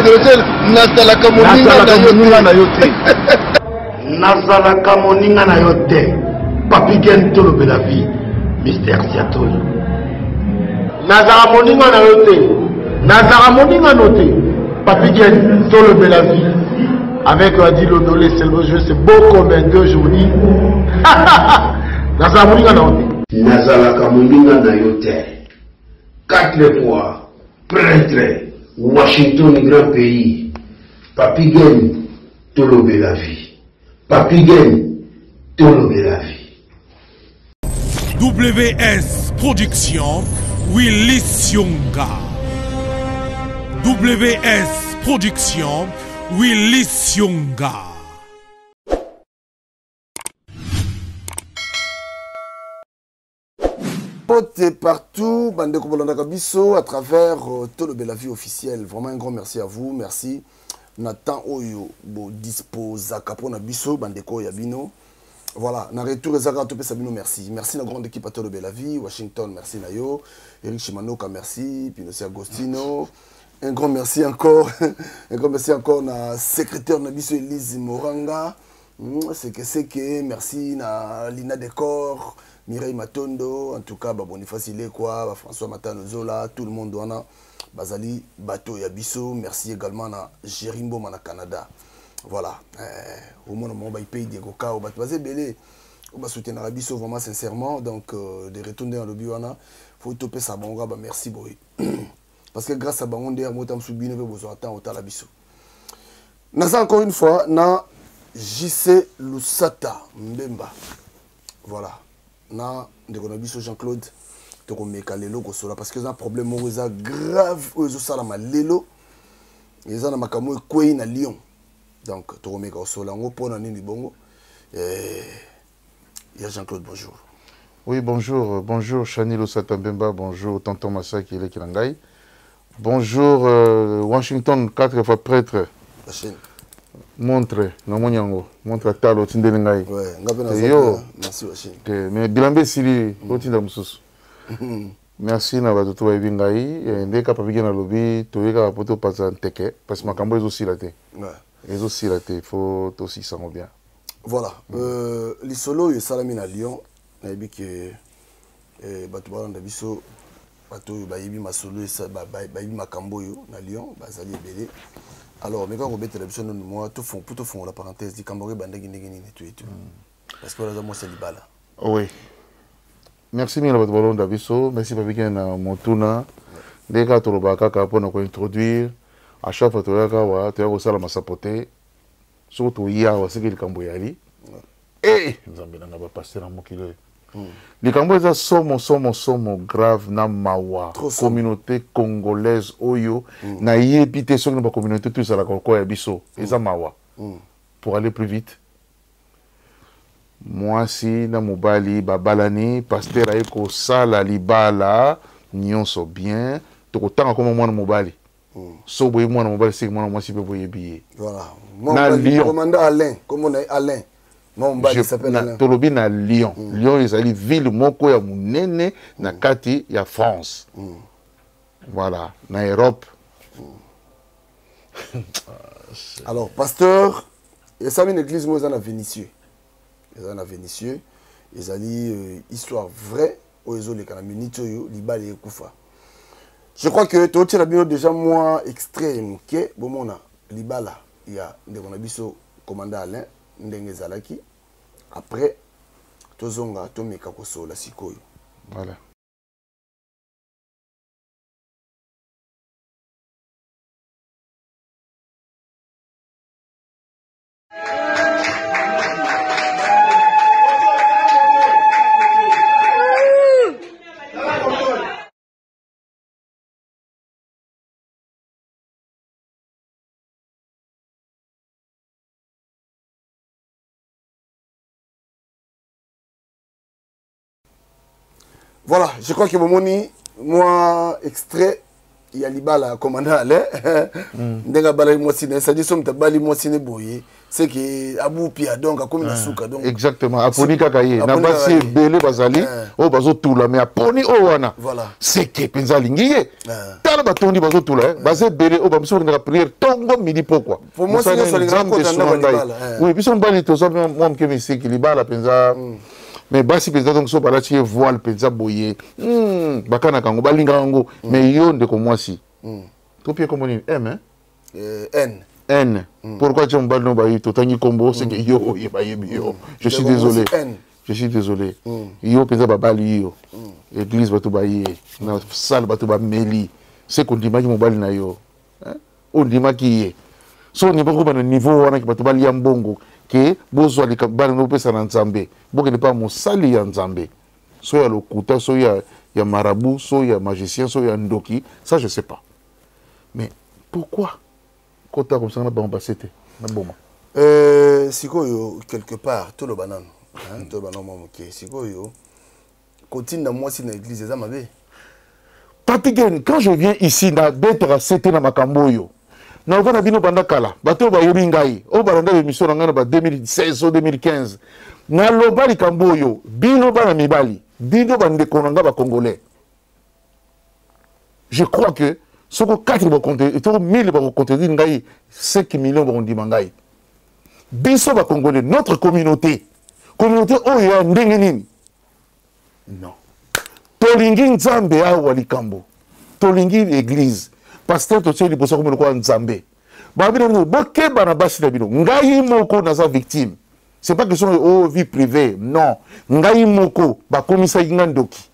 adressé nazalaka moninga na yo te. Nazalaka moninga na yo te. Papi Gen tolobela vie. Mystère Siatoli. Nazala moninga na yo te. Nazala moninga no te. Papi Gen tolobela vie. Avec Adilo Dolé, c'est le jeu, c'est beau comme un deux journées. Nazala moninga na yo te. Nazalaka moninga na yo te. 4 fois prêtre. Washington, grand pays. Papi Gen tolobela vie. Papi Gen tolobela vie. WS Production, Willy Sionga. WS Production, Willy Sionga. Pote partout, Bande Kobolanda Bisso, à travers Tolobela Vie officielle. Vraiment un grand merci à vous. Merci. Nathan Oyo, dispose à Capona Bisso, Bandeko Yabino. Voilà, na retour Ezaka Topé Sabino, merci. Merci à la grande équipe à Tolobela Vie, Washington, merci Nayo. Eric Shimanoka, merci. Pinoci Agostino. Un grand merci encore. Un grand merci encore à secrétaire Nabisso Elise Moranga. C'est que merci na Lina Décor. Mireille Matondo, en tout cas, Boniface Ilekwa, François Matanozola, tout le monde doit Bazali Bato Yabiso, merci également à Jérimbo Mana Canada. Voilà. Au moins, on va payer des goka, on va belé. On va soutenir Abiso vraiment sincèrement. Donc, de retourner dans le Biwana, il faut toper sa bonga, merci Boy. Parce que grâce à Bangonde, on a subi besoin de temps au Talabiso. Naza encore une fois, na JC Lusata Mbemba. Voilà. Na de Jean-Claude tokomeka lelo kosola parce que un problème oza grave ozo sala malelo eza na makamo ekwei na Lyon donc tokomeka kosola ngo pona nini bongo ya Jean-Claude bonjour. Oui bonjour bonjour Chanilo Satambemba bonjour tonton Masaki ile kilangai bonjour Washington 4 fois prêtre la chaîne montre na monyango montre talo tindeli ngai ouais ngapena yo merci washing mais bilambe sili otinda mususu merci na bato to bayebi ngai ndeka papiki na lobi toyeka poto pasa nteke parce que makambo ezosila te ouais ezosila te faut aussi sango bien voilà lisolo yo salami na Lyon nayebi ke bato balanda biso bato bayebi masolo bayebi makambo yo na Lyon bazali ebele. Alors, mais quand on met télévision, moi, tout fond, la parenthèse, dit Cambodge, bandegi, tout et tout. Parce que là, moi, c'est l'ibala. Oui. Merci, Mila Batbalon Daviso. Merci, Papiken, Montuna. Dès que tu as pour nous introduire, à chaque fois, tu as aussi la massapote. Surtout, il y a aussi le Cambodge. Et, nous avons passé dans mon kilo. Les Cambodgiens sont grave na mawa communauté congolaise oyo na yebité sur la communauté tous à la Congo biso eza mawa pour aller plus vite moi si na mobali babalani pasteur ayeko sala libala nyonso bien to tanga comme moi na mobali so boye moi na mobali c'est moi moi si peut boye billet voilà moi commandant Alain comme on est Alain. Mon bali s'appelle Tolobi na Lyon. Lyon est une ville moko ya munene na kati ya France. Voilà, na Europe. Alors, pasteur, il y a une église moi à Vénitieux. Ils sont à Vénitieux. Ils ont histoire vraie au les canaminitos libal et kufa. Je crois que tu as déjà moins extrême que bon mon libala il y a des conabiso commandant Alain ndenge zalaki après tozonga tomeka kosola sikoyo voilà. Voilà, je crois que mon moi extrait il y a libala commandant ale ndenga bala mwasi ne ça dit somme tabali mwasi ne boye c'est que abu pia donc comme na suka donc exactement aponi kaka ye na basi belé bazali o bazo tula mais aponi o wana voilà c'est que penza lingiye tala batondi bazo tula bazé belé o bamso na prière tongo midi pourquoi pour moi c'est ça les grands côté na libala oui puis son bali to so moi que me c'est que libala penza mais basi penza donc so bala tie voile penza boye bakana kango balinga ngo mais yo ndeko mwasi to pie comme ni m N. Pourquoi tu me balles no totangi combo c'est que yo je suis désolé. Je suis désolé. Yo pesa babali yo. Église batu baye na salle batu ba meli. C'est qu'on dit maki mobali na yo. On dit maki so ni bako bana niveau wana ki batu bali ya mbongo ke bozo ali bana no pesa na Nzambe. Boke ne pas mosali ya Nzambe. So ya lokuta so ya marabout, so ya magicien, so ya ndoki, ça je sais pas. Mais pourquoi comme ça, on a passé. Sikoyo, quelque part, tout le banane. Tout le banane, Sikoyo, continue dans moi si dans l'église, c'est ça ma vie. Quand je viens ici, d'être à 7 dans ma camboyo, na vana bino banda kala, bato ba yoringai, o baranda émission ngana ba 2016 ou 2015. Na lobali camboyo, bino bana mibali, bino bande konanga ba congolais. Je crois que ce que 4 vont compter, et 1000 vont compter, 5 millions vont dire mangai. Biso va congolais, notre communauté oh ya ndengenini. Non. Tolingi Nzambe a walikambo. Tolingi l'église. Pasteur to tsheli bosa comme ko Nzambe. Ba bino boke bana basi na bino. Ngai moko na sa victime. C'est pas question de vie privée, non. Ngai moko ba komisa ngandoki.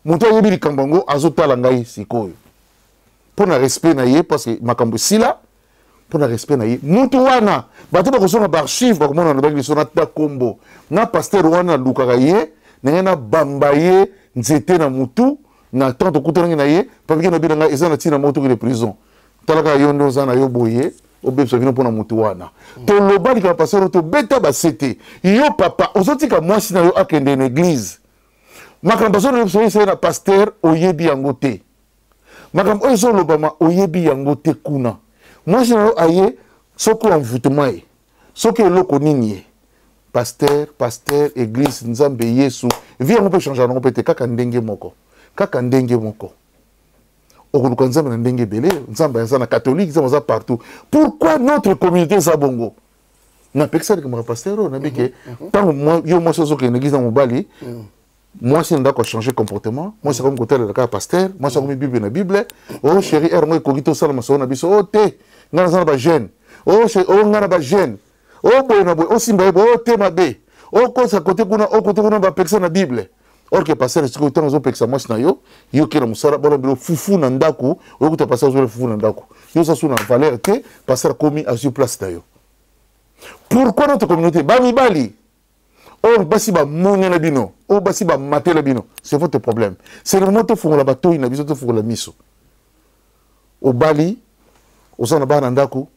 Muto yebi likambango azotala ngai sikoyo. Pour le respect naïe parce que makambo sila pour le respect naïe mutu wana bato ba kosona ba archive ba komona na ba lisona ta kombo na pasteur wana lukaka ye na bamba ye nzete na mutu na tanto kutorangi naïe parce na bilanga ezana tina moto ki de prison talaka yondo zana yo boye obebso vino pona mutu wana to lobali ka pasteur to beta ba sete yo papa ozotika mwasi na yo akende na église makambo so na na pasteur oyebi yango te. Madame Ozo Lobama oyebi yango te kuna. Moi je n'ai aye soko envoûtement e. Soko loko nini pasteur église Nzambe Yesu. Viens on peut changer on peut te kaka ndenge moko. Kaka ndenge moko. Okuluka Nzambe na ndenge belé, Nzambe ya na catholique ça partout. Pourquoi notre communauté za bongo? Na peksa comme pasteur na bike tant moi yo moi soko ke église na mobali. Moi, si on doit changer comportement, moi, c'est comme côté de la pasteur, moi, c'est comme Bible na Bible. Oh, chérie, moi, cogito ça, ma soeur, na biso, oh, té, n'ana ba jeune. Oh, n'ana ba jeune. Oh, boy, na boy, oh, simba, oh, té, ma bé. Oh, quoi, ça côté kuna, oh, côté kuna, ba personne na Bible. Or que pasteur, c'est que tant on peksa moi, na yo, yo qui na musara, bon, bilo fufu na ndaku, oh, que pasteur, zo fufu na ndaku. Yo ça sous na valeur té, pasteur commis à sur place na yo. Pourquoi notre communauté, bami bali? Oh, basi ba mounya na bino. Oh, basi ba maté la bino. C'est votre problème. C'est le moment où faut la bateau, il n'a besoin de faire la miso. Au Bali, au Sanaba Nandaku,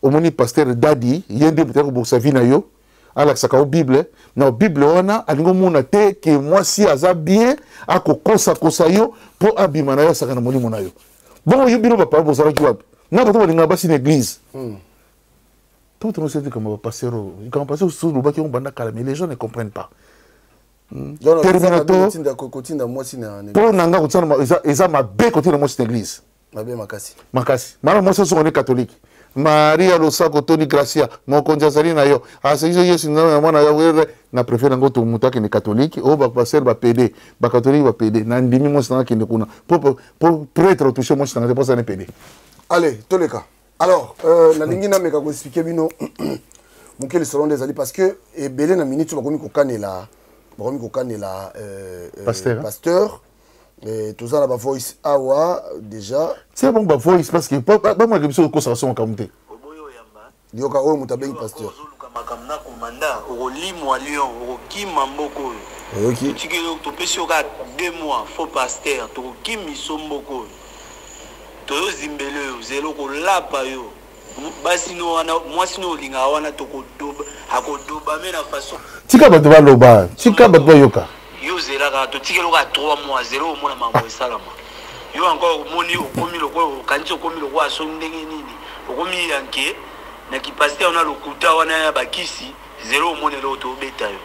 au moni pasteur Dadi, il y a des peut-être pour sa vie na yo, à la sakao Bible, na Bible wana, alingo mona te que moi si aza bien, à kosa yo pour abimana yo sakana moni mona yo. Bon, yo bino ba pa pour ça ki wap. Na bato ba linga basi na église. Tout le monde sait comment passer sous le bac, mais les gens ne comprennent pas. Terminator, pour Nanga, ils ont ma bête côté de mon église. Makasi. Moi, je suis catholique. Maria Losako, Tony Gracia, mon conjazali na yo. Ah, c'est juste na préfère ngo to muta qui est catholique, au ba passer ba PD, ba catholique ba PD. Na ndimi mo sana qui ne kuna. Pour prêtre toucher moi sana pas ça ne PD. Allez, tous les cas. Alors, la ligne n'a pas expliqué bino mon quel seront des alliés parce que et belé na minute bakomi ko kanela pasteur et tout ça la voice awa déjà c'est bon ba voice parce que pas moi l'émission de conservation en communauté yoka o mutabe pasteur makamna komanda olimwa lion okima mboko OK tikelo to pesio ka 2 mois faux pasteur to kimi somboko toyo zimbele zelo ko lapa yo basino wana mwasino linga wana to ko doba akodoba mena façon tika bato ba loba tika bato ba yoka yo zela ka to tikelo ka 3 mois zelo mona mambo salama yo encore moni okomi loko kanti okomi loko aso ndenge nini okomi yanke na kipasite on a lokuta wana ya bakisi zéro moni lo to beta yo.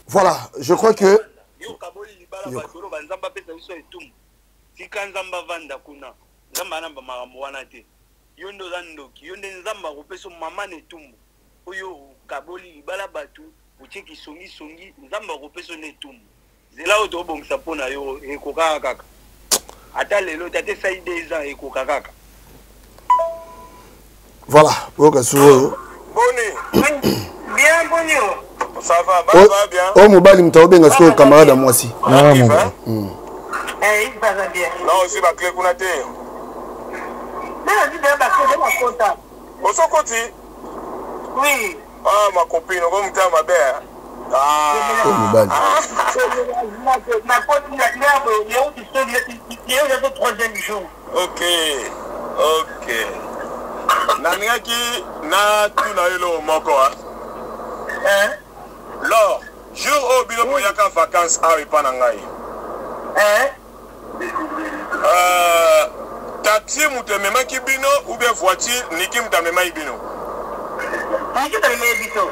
Voilà, je crois que yo kaboli libala ba toro banzamba pesa biso etum tika nzamba vanda kuna nzamba namba makambo wana te yo ndo zandoki yo nde nzamba kopesa mama ne tumbu oyo kaboli libala batu ucheki songi nzamba kopesa ne tumbu zela o to bongisa pona yo ekoka kaka ata lelo tate sai 2 ans ekoka kaka. voilà oka suyo Boni bien boni ça va bien oh mobali mtao benga siko camarade à moi aussi il va bien non aussi ba clé kuna te na dit ba clé ba kota osokoti oui ah ma copine comme ta ma belle oh mobali ma copine la claire il y a le troisième jour OK Naniaki na tuna yelo moko hein lors jour au bilo moyaka vacances a ipana ngai taxi mutemema kibino ou bien voiture niki mutamema ibino niki mutamema ibino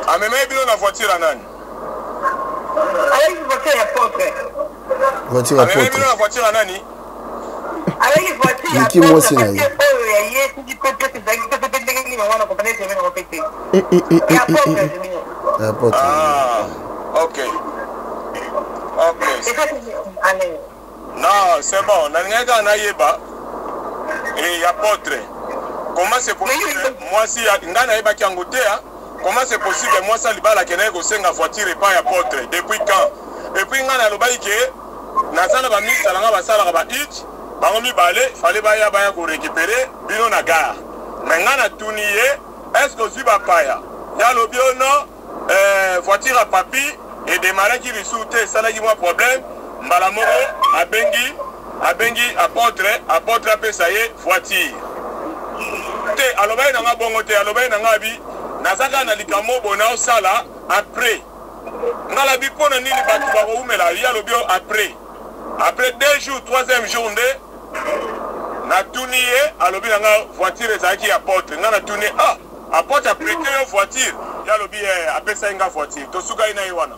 amema ibino na voiture nani avec voiture ya potre voiture ya potre amema ibino na voiture nani avec voiture ya niki mosi na ye ok. Non, c'est bon. Nanga na yeba. Et apôtre. Comment c'est possible? Moi si ngana yeba ki angotea, comment c'est possible moi ça libala kena ko senga voiture et pas apôtre depuis quand? Et puis ngana loba ke nazana ba misa langa basala ba it, bango mi balé, fallait baya ko récupérer bino na gare. Ngana tuniye, est-ce que aussi bapaya? Ya lobi non voiture à papi et démarrer qui rissoute ça n'a pas problème. Malamoro abengi apôtre appelle ça y est voiture te alobai nanga bongo te alobai nanga bi nazaka na likamo bona osala après ngala bi pona nini batu ba ko umela ya lobio après 2 jours 3e jour na tuniye alobi nanga voiture ezaki apôtre ngana tuni apôtre a prêté une voiture ya lobi appelle ça nga voiture to suka ina iwana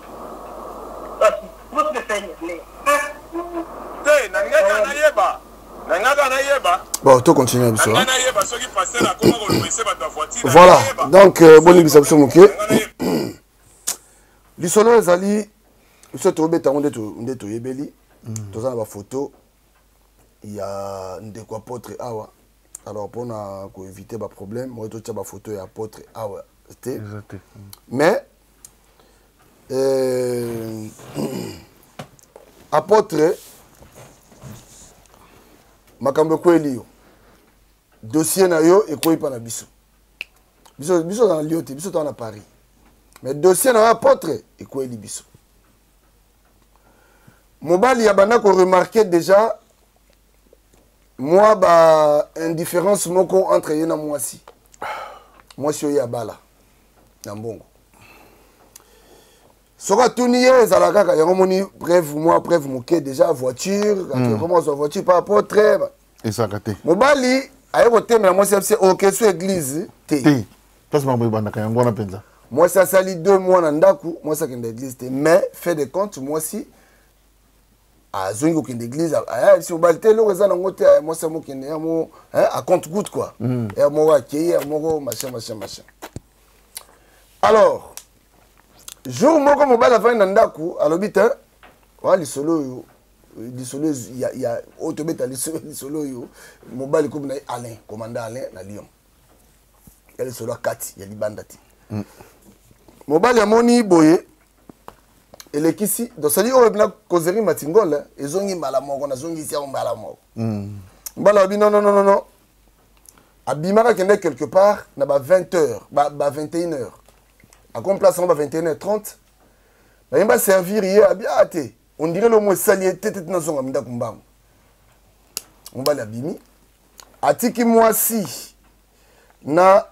bon, tout continue. Voilà, donc, bon, il s'est moqué. L'isolo ezali, il s'est trouvé dans un de yebeli. Dans la photo, il y a un déco apôtre awa. Alors, pour éviter les problèmes, moi, je vais photo et apôtre awa. Mais, apôtre makambo kweli yo dossier na yo ekoyi pa na biso na liote biso to na Paris mais dossier na apôtre ekoyi biso mobali ya bana ko remarquer déjà moi ba indifférence moko entre ye na mwasi oyo ya bala na mbongo soka tuni ye ezala kaka yango moni bref moke déjà voiture comment sa voiture pas apôtre ezaka te mobali aye kotemela mwasi abise oke so église te place mambo ebandaka yango wana mpenza mwasi asali 2 mois na ndaku mwasi akende église te mais fait de compte mwasi azongi kokende église si mobali te eloko eza nango te mwasi amokende yamo à compte goutte quoi ya moko akei ya moko machin alors jour moko mobali afandi na ndaku alobi te wa lisolo oyo ya otobeta lisolo oyo mobali komi na ye Alain commandant Alain na Lyon ya lisolo akati ya libanda te mobali amoni boye elekisi dosali oyo bina kozeri matingola ezongi mbala moko nazongisi yango mbala moko mobali alobi non abimaka kende quelque part na ba 20h ba 21h à quoi place on va 21h30 il va servir hier bien on dirait le mot salier tête dans son amida kumbam on va la bimi atiki moi si na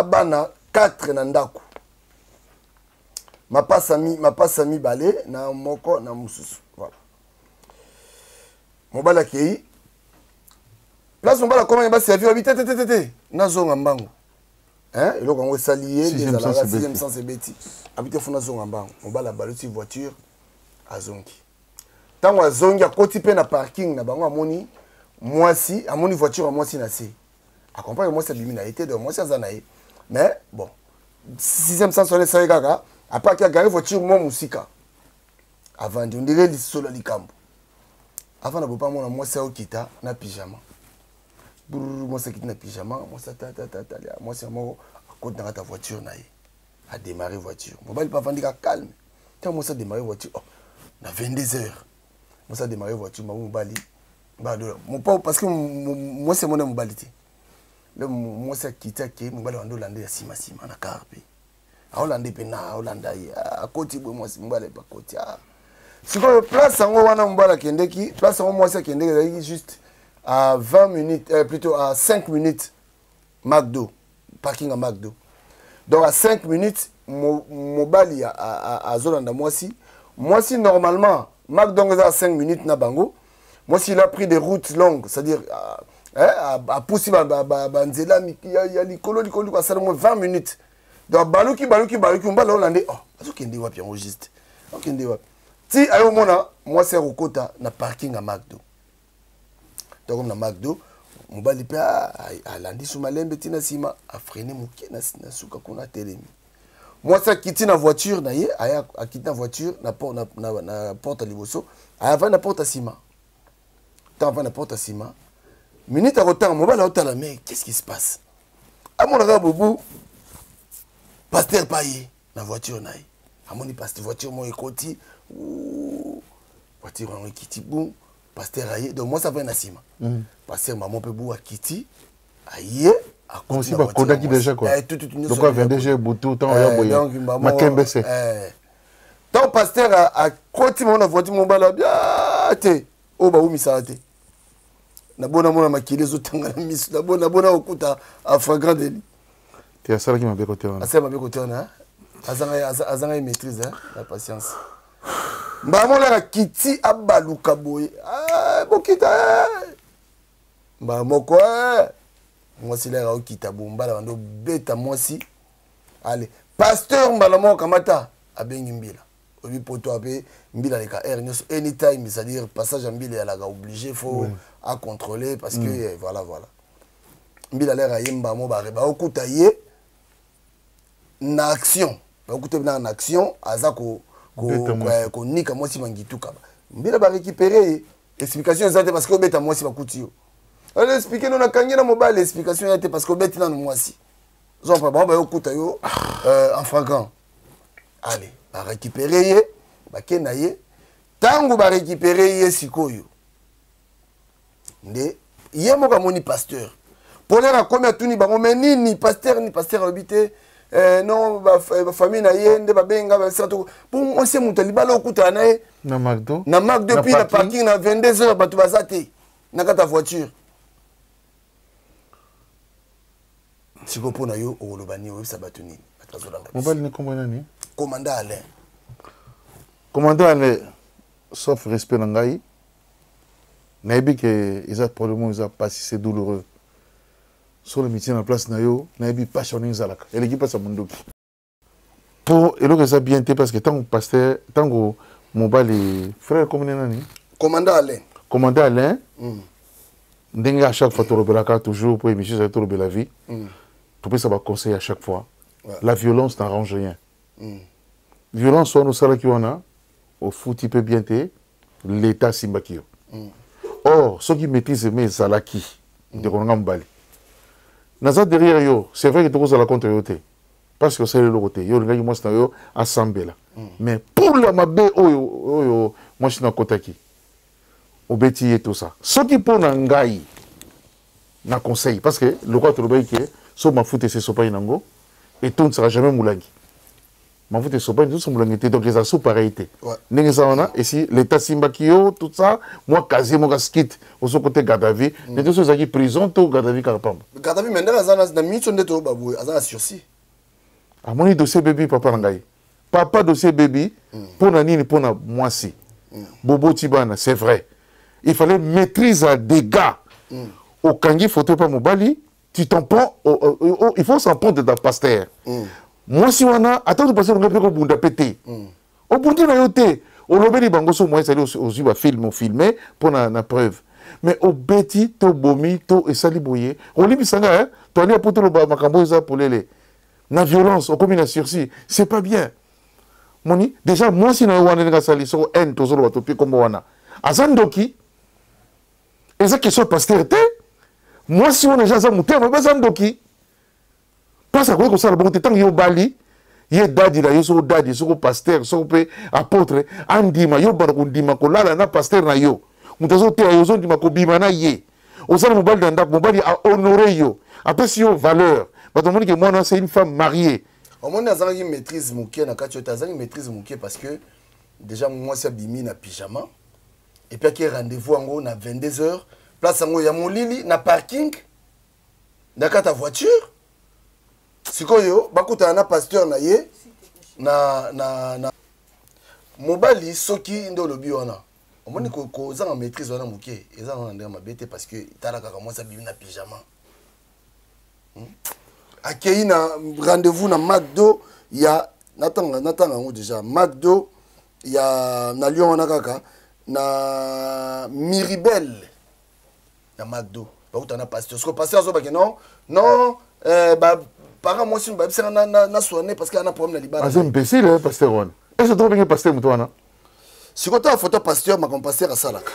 bana 4 na ndaku ma passe ami balé na moko na mususu voilà mobala kei place mobala comment il va servir habiter tete nazonga mbango hein eloko ngo salier des ala 6e sens ebeti habiter funa zonga mbango mobala baluti voiture azongi tango azongi akoti pe na parking na bango amoni mwasi amoni voiture mwasi na se accompagne mwasi abimi na été de mwasi azana ye mais bon 6e sens on est ça kaka après qu'il a gagné voiture mo musika avant on dirait lisolo likambo avant na bopa mona mwasi okita na pyjama mwasi okita na pyjama mwasi tata mwasi moko akoti na ta voiture na ye a démarrer voiture mobile pas vendre calme tant mwasi a démarrer voiture oh na 22h mwasi a démarrer voiture mobali bado mon pas parce que moi c'est mon mobali ti le mwasi akita ke mobali wando lande ya sima na carpe aolande pe na aolanda ya akoti bo mwasi mobali pa koti si quoi place en wana mbala kendeki place en moi ça kendeki juste à 20 minutes plutôt à 5 minutes McDo parking à McDo donc à 5 minutes mobali à Zolanda moi si normalement McDo à 5 minutes na bango moi si il a pris des routes longues c'est-à-dire à pousser banzela ya likolo kwa ça 20 minutes donc baluki mbala Hollandais oh azokende wapi en juste okende wapi si ayo mona moi c'est Rokota na parking à McDo donc na McDo mobali pe alandi sous malembe tina sima a freiner muke na suka kuna telemi moi ça quitter na voiture na ye aya quitter na voiture na porte liboso avant na porte sima tant avant na porte sima minute à retard mobali otala mais qu'est-ce qui se passe à mon gars bobu pasteur paye na voiture na ye amoni pasteur voiture mo ekoti voiture en kiti bon pasteur aye donc moi ça va na sima pasteur maman peut bou akiti aye a aussi ba kodaki déjà quoi donc quoi 22 butu tant ya boye makembese tant pasteur a koti mon voiture mon bala bien te o ba umisa te na bona mona makile zo tanga na misu na bona okuta a flagrant délit te asala ki mabe côté on asala mabe côté on azanga maîtrise la patience mbamona ka kiti abaluka boye bokita mbamoko mwasi la okita bomba la bando beta mwasi allez pasteur mbala mo kamata abengi mbila obi poto abe mbila le ka nyos anytime c'est-à-dire passage en mbila la ga obligé faut à contrôler parce que voilà mbila la yemba mo ba okuta ye na action bakute na action aza ko nika mwasi mangituka mbila ba récupérer explication ezate parce que obeta mwasi bakuti yo elle expliquer non na kangena mobile explication ezate parce que obeti na mwasi zo pa ba okuta yo en flagrant allez ba récupérer ye ba kena ye tangu ba récupérer ye sikoyo nde ye moka moni pasteur pour les raconter tuni bango mais ni pasteur habité non ba famille na ye nde ba benga ba sato pour on se mutali bala okuta na ye na McDo puis la parking na 22h batu bazate na kata voiture siko pona yo olobani o bisa batuni batazolanga mobile ni kombo nani commandant Alain sauf respect na ngai naibi que ils probablement ils a passé c'est douloureux sur le métier en place na yo naibi pas choné zalaka et l'équipe passe à mondoki pour et que ça bien été parce que tant pasteur tant mobile frère comme nani commandant Alain ndenge à chaque fois tu rebelaka toujours pour émission ça tu rebela vie tu peux ça va conseiller à chaque fois la violence n'arrange rien violence on sala ki wana au foot il peut bien te l'état simbakio or ceux qui maîtrisent mes zalaki de konanga mbali naza derrière yo c'est vrai que tu causes la contre yote parce que c'est le côté yo ngai moi c'est yo assembler mais pour la mabe oyo moi je na kotaki obeti et tout ça ceux qui pour ngai na conseil parce que le quoi tu le que so ma foot c'est sopa inango et tout ne sera jamais moulangi ma foot sopa tout son moulangi donc les assos pareilité ninga ça et si l'état simbakio tout ça moi quasiment gasquit au son côté Gadavi mais tout ça qui prison tout Gadavi carpam Gadavi maintenant azana na mission de to babu azana sursis a mon dossier baby papa ngai papa dossier baby pour na nini pour na moi si bobo tibana c'est vrai il fallait maîtrise à dégâts. Au kangi photo pas mobali, tu t'en prends, il faut s'en prendre de ta pasteur. Moi, si on a, attends, parce qu'on a pris au bout de pété. Au bout de la yoté, au lobby des bangos, moi, c'est aux film, filmé pour la preuve. Mais au bêti, to bomi, to et salibouye, au limite, ça va, tu as dit à poto le bas, macambo, ça pour les. La violence, au commune à sursis, c'est pas bien. Moni, déjà, moi, si on a un sali, sur haine, to solo, to pi, comme on a. Azandoki, et ça, question pasteur, moi, si on a déjà mouté, on va Azandoki. Parce que ça, bon, tant qu'il y a Bali, il y a Dadi, il y a Dadi, il y a pasteur, il y a apôtre, Andima, il y a Barundima, il y a pasteur, il y a mutazo te ayozo di makobima na ye osala mobali na ndako mobali a honoré yo après si yo valeur bato moni que moi c'est une femme mariée au moins azanga une maîtrise mukie na kati yo azanga une maîtrise mukie parce que déjà moi c'est bimi na pyjama et puis qu'il rendez-vous en na 22h place en ya molili na parking na kata voiture sikoyo bakuta na pasteur na ye na mobali soki ndo lobi wana on m'a dit que en maîtrise on a mouké et ça on a bête parce que t'as commencé à bim na pyjama accueilli na rendez-vous na McDo il y a natanga déjà McDo il y a na Lyon on a kaka na Miribel na McDo bah où t'en as pasteur parce que pasteur so bah que non bah par moi si on va na soigner parce qu'il y a un problème na libana c'est imbécile hein pasteur on est-ce que tu veux pasteur mutwana si tu as une photo pasteur, ma pasteur à Salaka.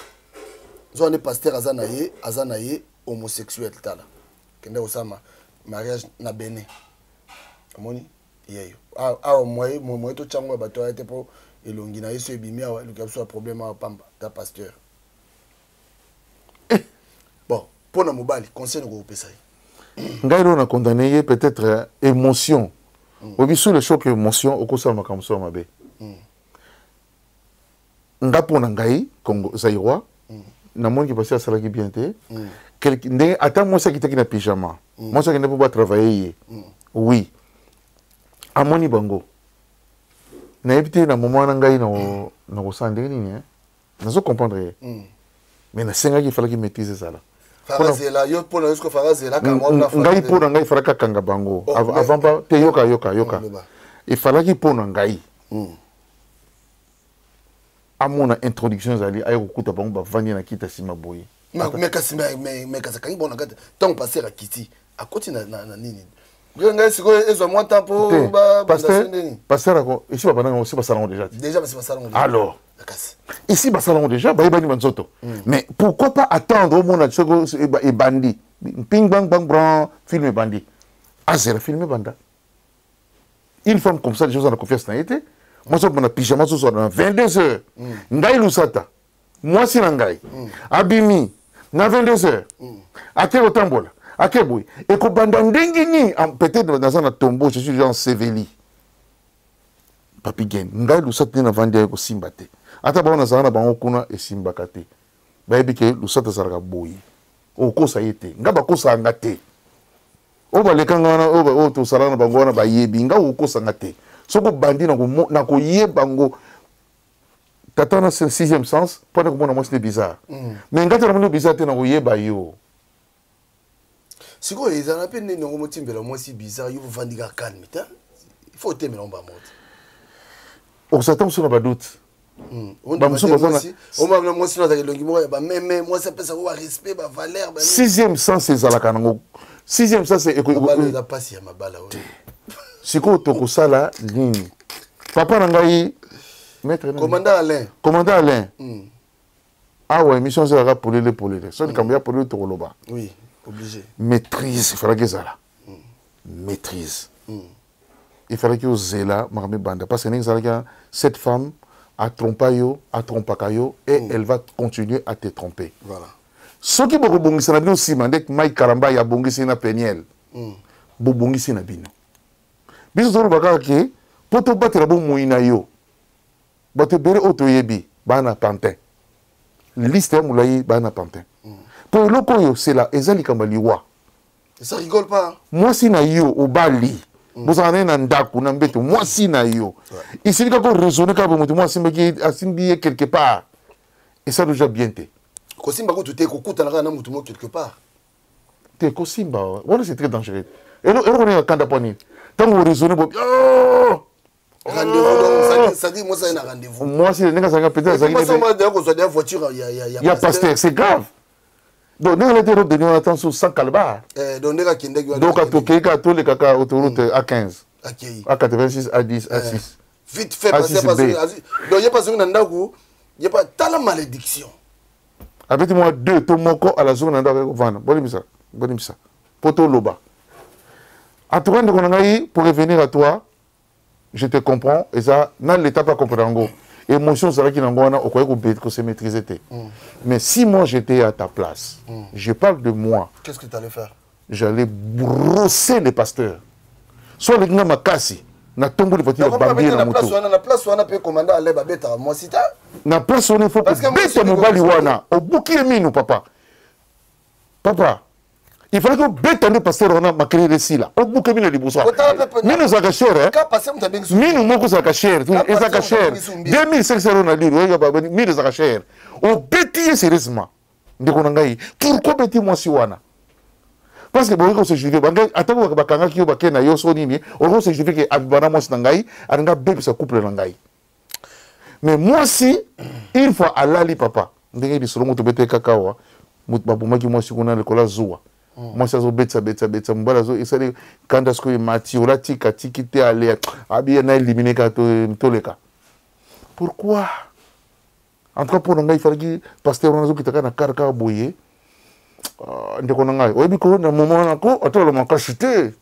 Je suis pasteur à Zanaye, homosexuel. Quand on a mariage na Bénin. Amoni, moi, tout chango bato été pour elongi na yeso ebimi awa le soit problème à pamba ta pasteur. Bon, pour na mobali, conseil ngo pesa. Ngai on a condamné peut-être émotion. Obi sous le choc émotion au kosa makamso mabe. Ndapo na ngai Congo Zaïrois na monde qui passait à salaki bien té ndenge ata moi ça qui était na pyjama moi ça qui ne peut pas travailler oui amoni bango na ebité na moment na ngai na ko sande nini na zo comprendre mais na senga qui fallait qu'il maîtrise ça là farazela yo pour na jusqu'au farazela ka moi na ngai pour na ngai fallait ka kanga bango avant pas te yoka il fallait qu'il pour na ngai à mon introduction zali ayo kuta bango ba vandi na kita sima boyi mais kasaka bon na kata tant passer à kiti à côté na nini ngai siko ezo moi temps pour ba passer ko ici ba bananga aussi ba salon déjà c'est pas salon alors ici ba salon déjà ba ibani banzoto mais pourquoi pas attendre au monde choko et bandi ping bang bang bran film bandi azera film banda une femme comme ça les choses en confiance na été. Moi, je suis pyjama ce soir dans 22h. Ngai Lusata. Moi, c'est Ngai. Abimi. Na 22h. Ake Otambola. Ake Boy. Et que Bandandengini, peut-être dans un tombeau, je suis genre Seveli. Papi Gen. Ngai Lusata n'a vendu avec Simbate. Ataba on a zana bango kuna et Simbakate. Baby ke Lusata Sarga Boy. Oko ça y était. Ngaba ko sa ngate. Oba lekangana oba to salana bangona ba yebi nga oko sa ngate. Soko bandi na ko yebango tata na sixième sens pour que mon c'est bizarre mais ngata na bizarre te na ko yeba yo siko ils en appellent non motimbela moi si bizarre yo vandi ka calme ta il faut te melomba mot on s'attend sur la doute on va moi si na longi mo ba même moi ça peut ça va respect ba valeur ba sixième sens c'est la kanango sixième sens c'est la passe ya mabala siko tokosala ligne papa na ngai maître commandant Alain ah ouais mission c'est la pour les ça dit combien pour le tokoloba oui obligé maîtrise il fallait que ça là maîtrise il fallait que zela marme banda parce que cette femme a trompé yo a trompé kayo et elle va continuer à te tromper voilà ce qui beaucoup bongisa na bino sima ndek Mike Karamba ya bongisi na Peniel bo bongisi na bino biso tolo bakaka ke po tobatela bomoi na yo bato ebele oyo toyebi baa na pantin liste ya molai baa na pantin po eloko oyo sela eza likambo ya liwa ça rigole pas mwasi na yo obali bozala naye na ndako na mbeto mwasi na yo esili kaka raisonne kaka moto mwa asimbi ye quelque part et ça déjà bien te kosimba ko tuté ko kutanaka na mutu mo quelque part. Te kosimba, voilà c'est très dangereux. Et là on est quand aponi. Tant vous raisonnez rendez-vous ça dit moi ça un rendez-vous. Moi c'est nega sanga peut-être ça. Moi ça moi d'ailleurs qu'on soit dans voiture il y a pasteur, c'est grave. Donc nous allons te donner attention sans calbar. Donc nega kindé donc à toquer ka to le kaka autoroute A15. OK. A86, A10, A6. Vite fait parce que donc il y a pas une ndako, il y a pas tant la malédiction. Avec moi deux to moko à la zone ndako vana. Bonimisa. Poto loba. En tout cas pour revenir à toi, je te comprends et ça dans l'état pas comprendre. Émotion ça qui n'angona au quoi que se maîtriser. Mais si moi j'étais à ta place, je parle de moi. Qu'est-ce que tu allais faire? J'allais brosser les pasteurs. Soit les gens makasi. Na tombo de voiture bambie na moto. Na place wana pe commandant allait babeta moi sita. Na place wana faut que beta mobali wana au buki minu papa. Papa. Il fallait que beta ne pasteur wana makiri resi là. Au buki minu libusa. Minu za kasher Ka passer mta bengi. Minu moko za kasher, et za kasher. 2500 na liro ya baba minu za kasher. Au beti sérieusement. Ndeko ngai. Pourquoi beti moi si wana? Parce que bon, se juger, attends que bakanga ki ba kena yo so nini, on se juger que abana mo snangai, anga bébé sa couple nangai. Mais moi si une fois alali papa, ndenge di solo moto bete kakawa, mut babuma ki mo si kuna le kola zuwa. Moi ça zo betsa mbala zo isali kanda sko mati ola tika tikite ale abi na éliminer ka to leka. Pourquoi? En tout cas pour ngai fallait pasteur on zo kitaka na karka boye. Ndeko nangai oyebi ko na moment nako atolo makashite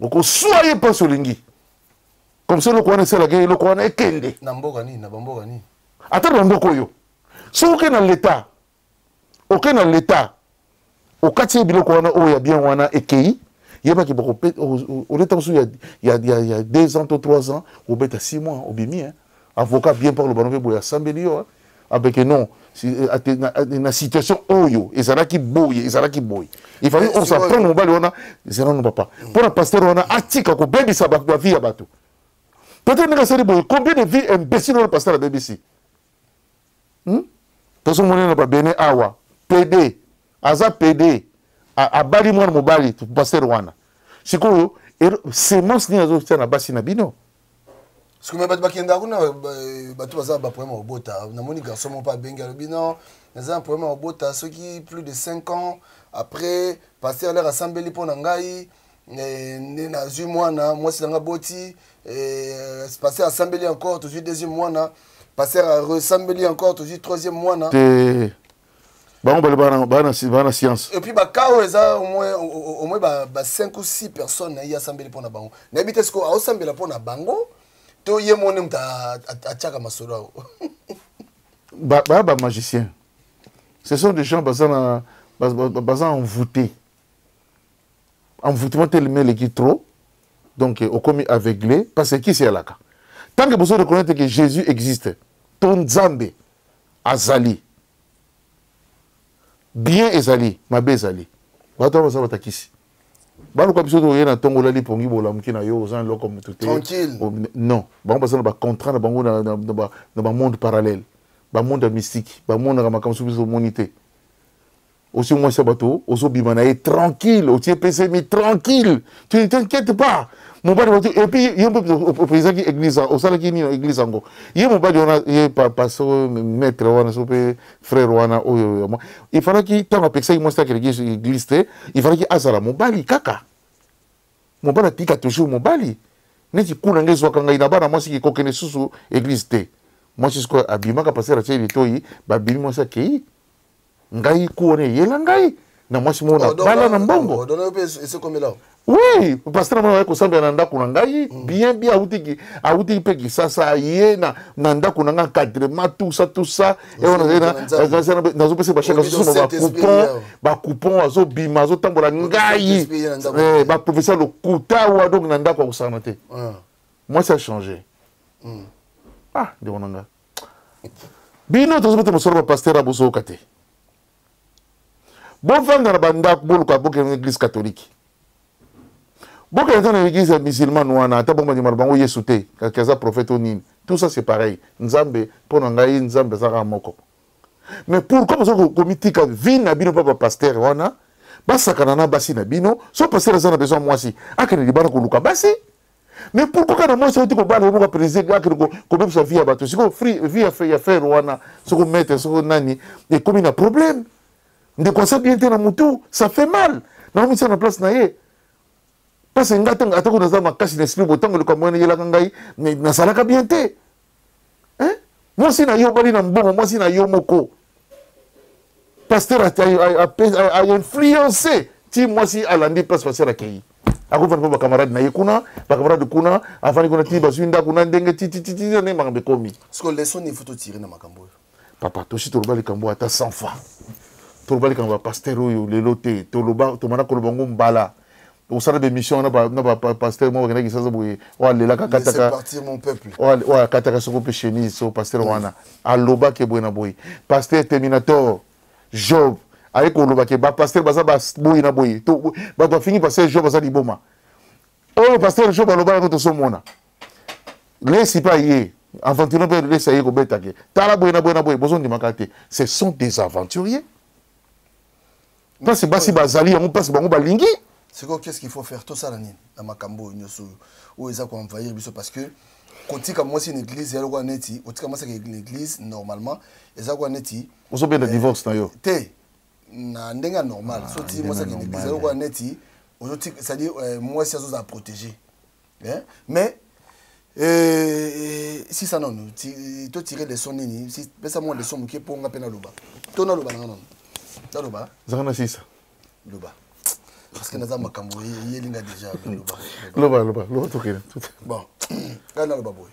oko soyez pas solingi comme ça le kwana sala ke le kwana ekende na mboka ni na bamboka ni atalo ndoko yo so ke na l'état au quartier biloko wana o ya bien wana ekei yeba ki boko au l'état so il y a 2 ans ou 3 ans au beta 6 mois au bimi avocat bien par le banobe boya sambelio avec non na situation oyo ezalaki boye il fallait on s'apprend mobali wana ezala no papa pour la pasteur wana atika ko bebisa ba vie ya bato peut-être nega sali boye combien de vies imbéciles le pasteur a bebisi parce que na ba bene awa PD aza PD a bali mwana mobali pasteur wana sikoyo semence ni azo tsana basi na bino. Ce que je veux dire, problème au bota. On a mon garçon pas bien galbi non. Mais un problème au bota. Ceux qui plus de 5 ans après passer à leur assemblée pour nangai, na zu moi c'est nanga boti, passer à assemblée encore toujours deuxième mois na, passer à rassembler encore toujours troisième mois na. Bon, science. Et puis au moins 5 ou 6 personnes y assemblée pour na bango. N'habite ce qu'on assemblée pour na bango. To ye monem ta atchaka masoro. Ba magicien. Ce sont des gens basant envoûtés. Envoûtement tellement les qui trop. Donc au commis aveuglé parce que qui c'est là. Tant que vous reconnaissez que Jésus existe, ton Zambé azali. Bien ezali, ma bezali. Watu wa takisi. Balo comme ça na tongo lali pongi bola mukina yo zan lo comme tout tranquille. Non, ba on ba contrat bango na monde parallèle, ba monde mystique, ba monde kama comme sous monité. Aussi moi ça bateau, oso bimana est tranquille, au tiers PC mais tranquille. Tu ne t'inquiètes pas. Mon bari et puis il y a un président qui église au sala qui ni église ngo. Il y a mon bari on a pas maître wana sope frère wana oyo moi. Il fallait qu'il t'a appexé moi ça que l'église il fallait qu'il azala mon bari kaka. Mon bari tika toujours mon bari. Neti kuna ngezo kanga ina bana moi si qui kokene susu église té. Moi c'est ce que abima ka passer à chez litoyi ba bimi moi ça ki ngai kuone yela ngai na moi si mona bala na mbongo. C'est comme là. Oui, parce que moi ko sambia nanda kunangai bien autiki peki sasa yena nanda kunanga encadrement tout ça et on a nazo pese ba chaka susu ba coupon azo bima azo tambola ngai ba professeur le kuta wa donc nanda ko sanate. Moi ça a changé. Ah, de onanga. Bino to zote mosoro pasteur abuso kate. Bon vendre banda bolu ka boke l'église catholique. Beaucoup de gens dans l'église musulmane wana ta bomba di marbango yesute kaza prophète onini tout ça c'est pareil nzambe pona ngai nzambe saka moko mais pourquoi parce que comité ka vie na bino papa pasteur wana basakana na basi na bino so pasteur azana besoin moi si akene libana ko luka basi mais pourquoi kana moi so tiko bana ko président akene ko même sa vie à bato siko free vie à faire wana siko mettre siko nani et comme il a problème de quoi ça bien na mutu ça fait mal na mi na place na ye parce que ngata atako na za makasi na esprit botango le kamwana yela ngai na salaka bien te hein moi si na yo bali na mbongo moi si na yo moko pasteur a influencé ti moi si alandi place pasteur akei ako fa ba camarade na yekuna ba camarade kuna afani kuna ti bazinda kuna ndenge ti ne mangambe komi parce que leçon il faut tirer na makambo papa to si to bali kambo ata 100 fois to bali kambo pasteur oyo lelo te to loba to mana ko lobango mbala au sein de mission na ba pasteur mo ngena kisaza boye wa lela ka kataka c'est partir mon peuple wa kataka soko pe chemise so pasteur wana aloba ke boye na boye pasteur terminator Job avec oloba ke ba pasteur baza ba boye na boye to ba do fini pasteur Job baza liboma oh pasteur Job aloba ko to so mona laisse pas y aventure pe laisse y ko beta ke tala boye na boye bozo ndi makate ce sont des aventuriers parce que basi bazali on passe bango balingi. C'est quoi qu'est-ce qu'il faut faire tout ça là dans makambo nyoso ou ils a quoi envahir biso parce que quand comme moi c'est une église il y a quoi neti quand moi c'est une église normalement ils a quoi neti on se bien le divorce na yo té na ndenga normal so ti moi c'est une église il y a quoi neti aujourd'hui c'est à dire moi c'est à protéger hein mais si ça non tu tirer les sons nini si pesa moi les sons qui pour ngapena loba to na loba non na loba zana sisa loba parce que nous avons déjà loba tokena bon kana loba boy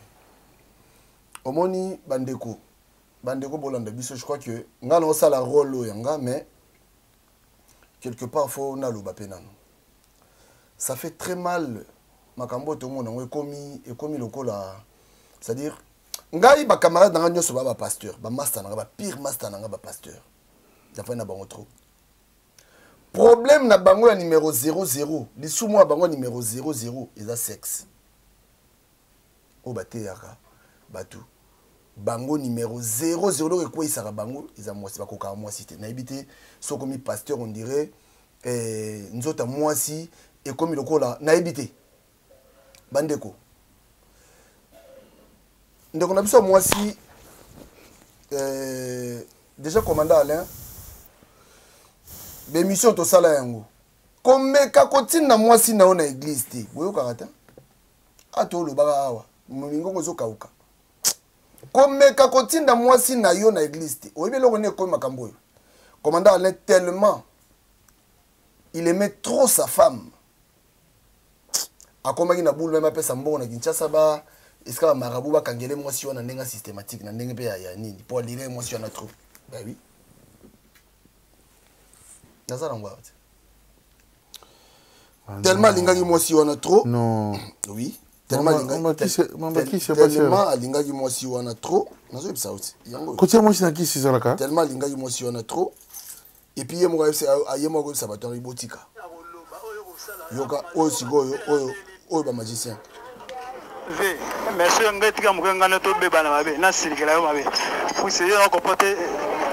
omoni bandeko bolanda biso je crois que nga no sala rôle yanga mais quelque part faut na loba penano ça fait très mal makambo to mona ngo ekomi lokola c'est-à-dire ngai ba camarade nga nyoso ba pasteur ba master nga ba pire master nga ba pasteur ça fait na bango trop. Problème na bango ya numéro 00 li sous moi bango numéro 00 eza sexe o bate yaka batu bango numéro 00 le ko isaka bango eza mwasi bakoka mwasi te na ebité so komi pasteur on dirait nzota mwasi et comme lokola na ebité bandeko ndeko na biso mwasi déjà commandant Alain bémission to sala yango komeka kotina mwasi na ona église te boyo karata ato lo baba awa momingo ngozo kauka komeka kotina mwasi na yo na église te oyebe loko ne ko makambo yo commandant Alain tellement il aimait trop sa femme akomaki na boule même pesa mbongo na Kinshasa ba est-ce que marabout ba kangele mwasi wana ndenga systématique na ndenge pe ya nini pour lire mwasi wana trop bah oui. Tellement lingaki mwasi wana trop. Non. Oui. Tellement lingaki mwasi wana trop. Nazo bisa uti. Yango. Kotia mwasi na kisi zalaka. Tellement lingaki mwasi wana trop. Et puis yemo ko ayemo ko sabato ribotika. Yoka oyo sigoyo oyo ba magicien. Ve, merci ngatika mukanga to beba na mabe. Na sirikela yo mabe. Fuise yo ko pote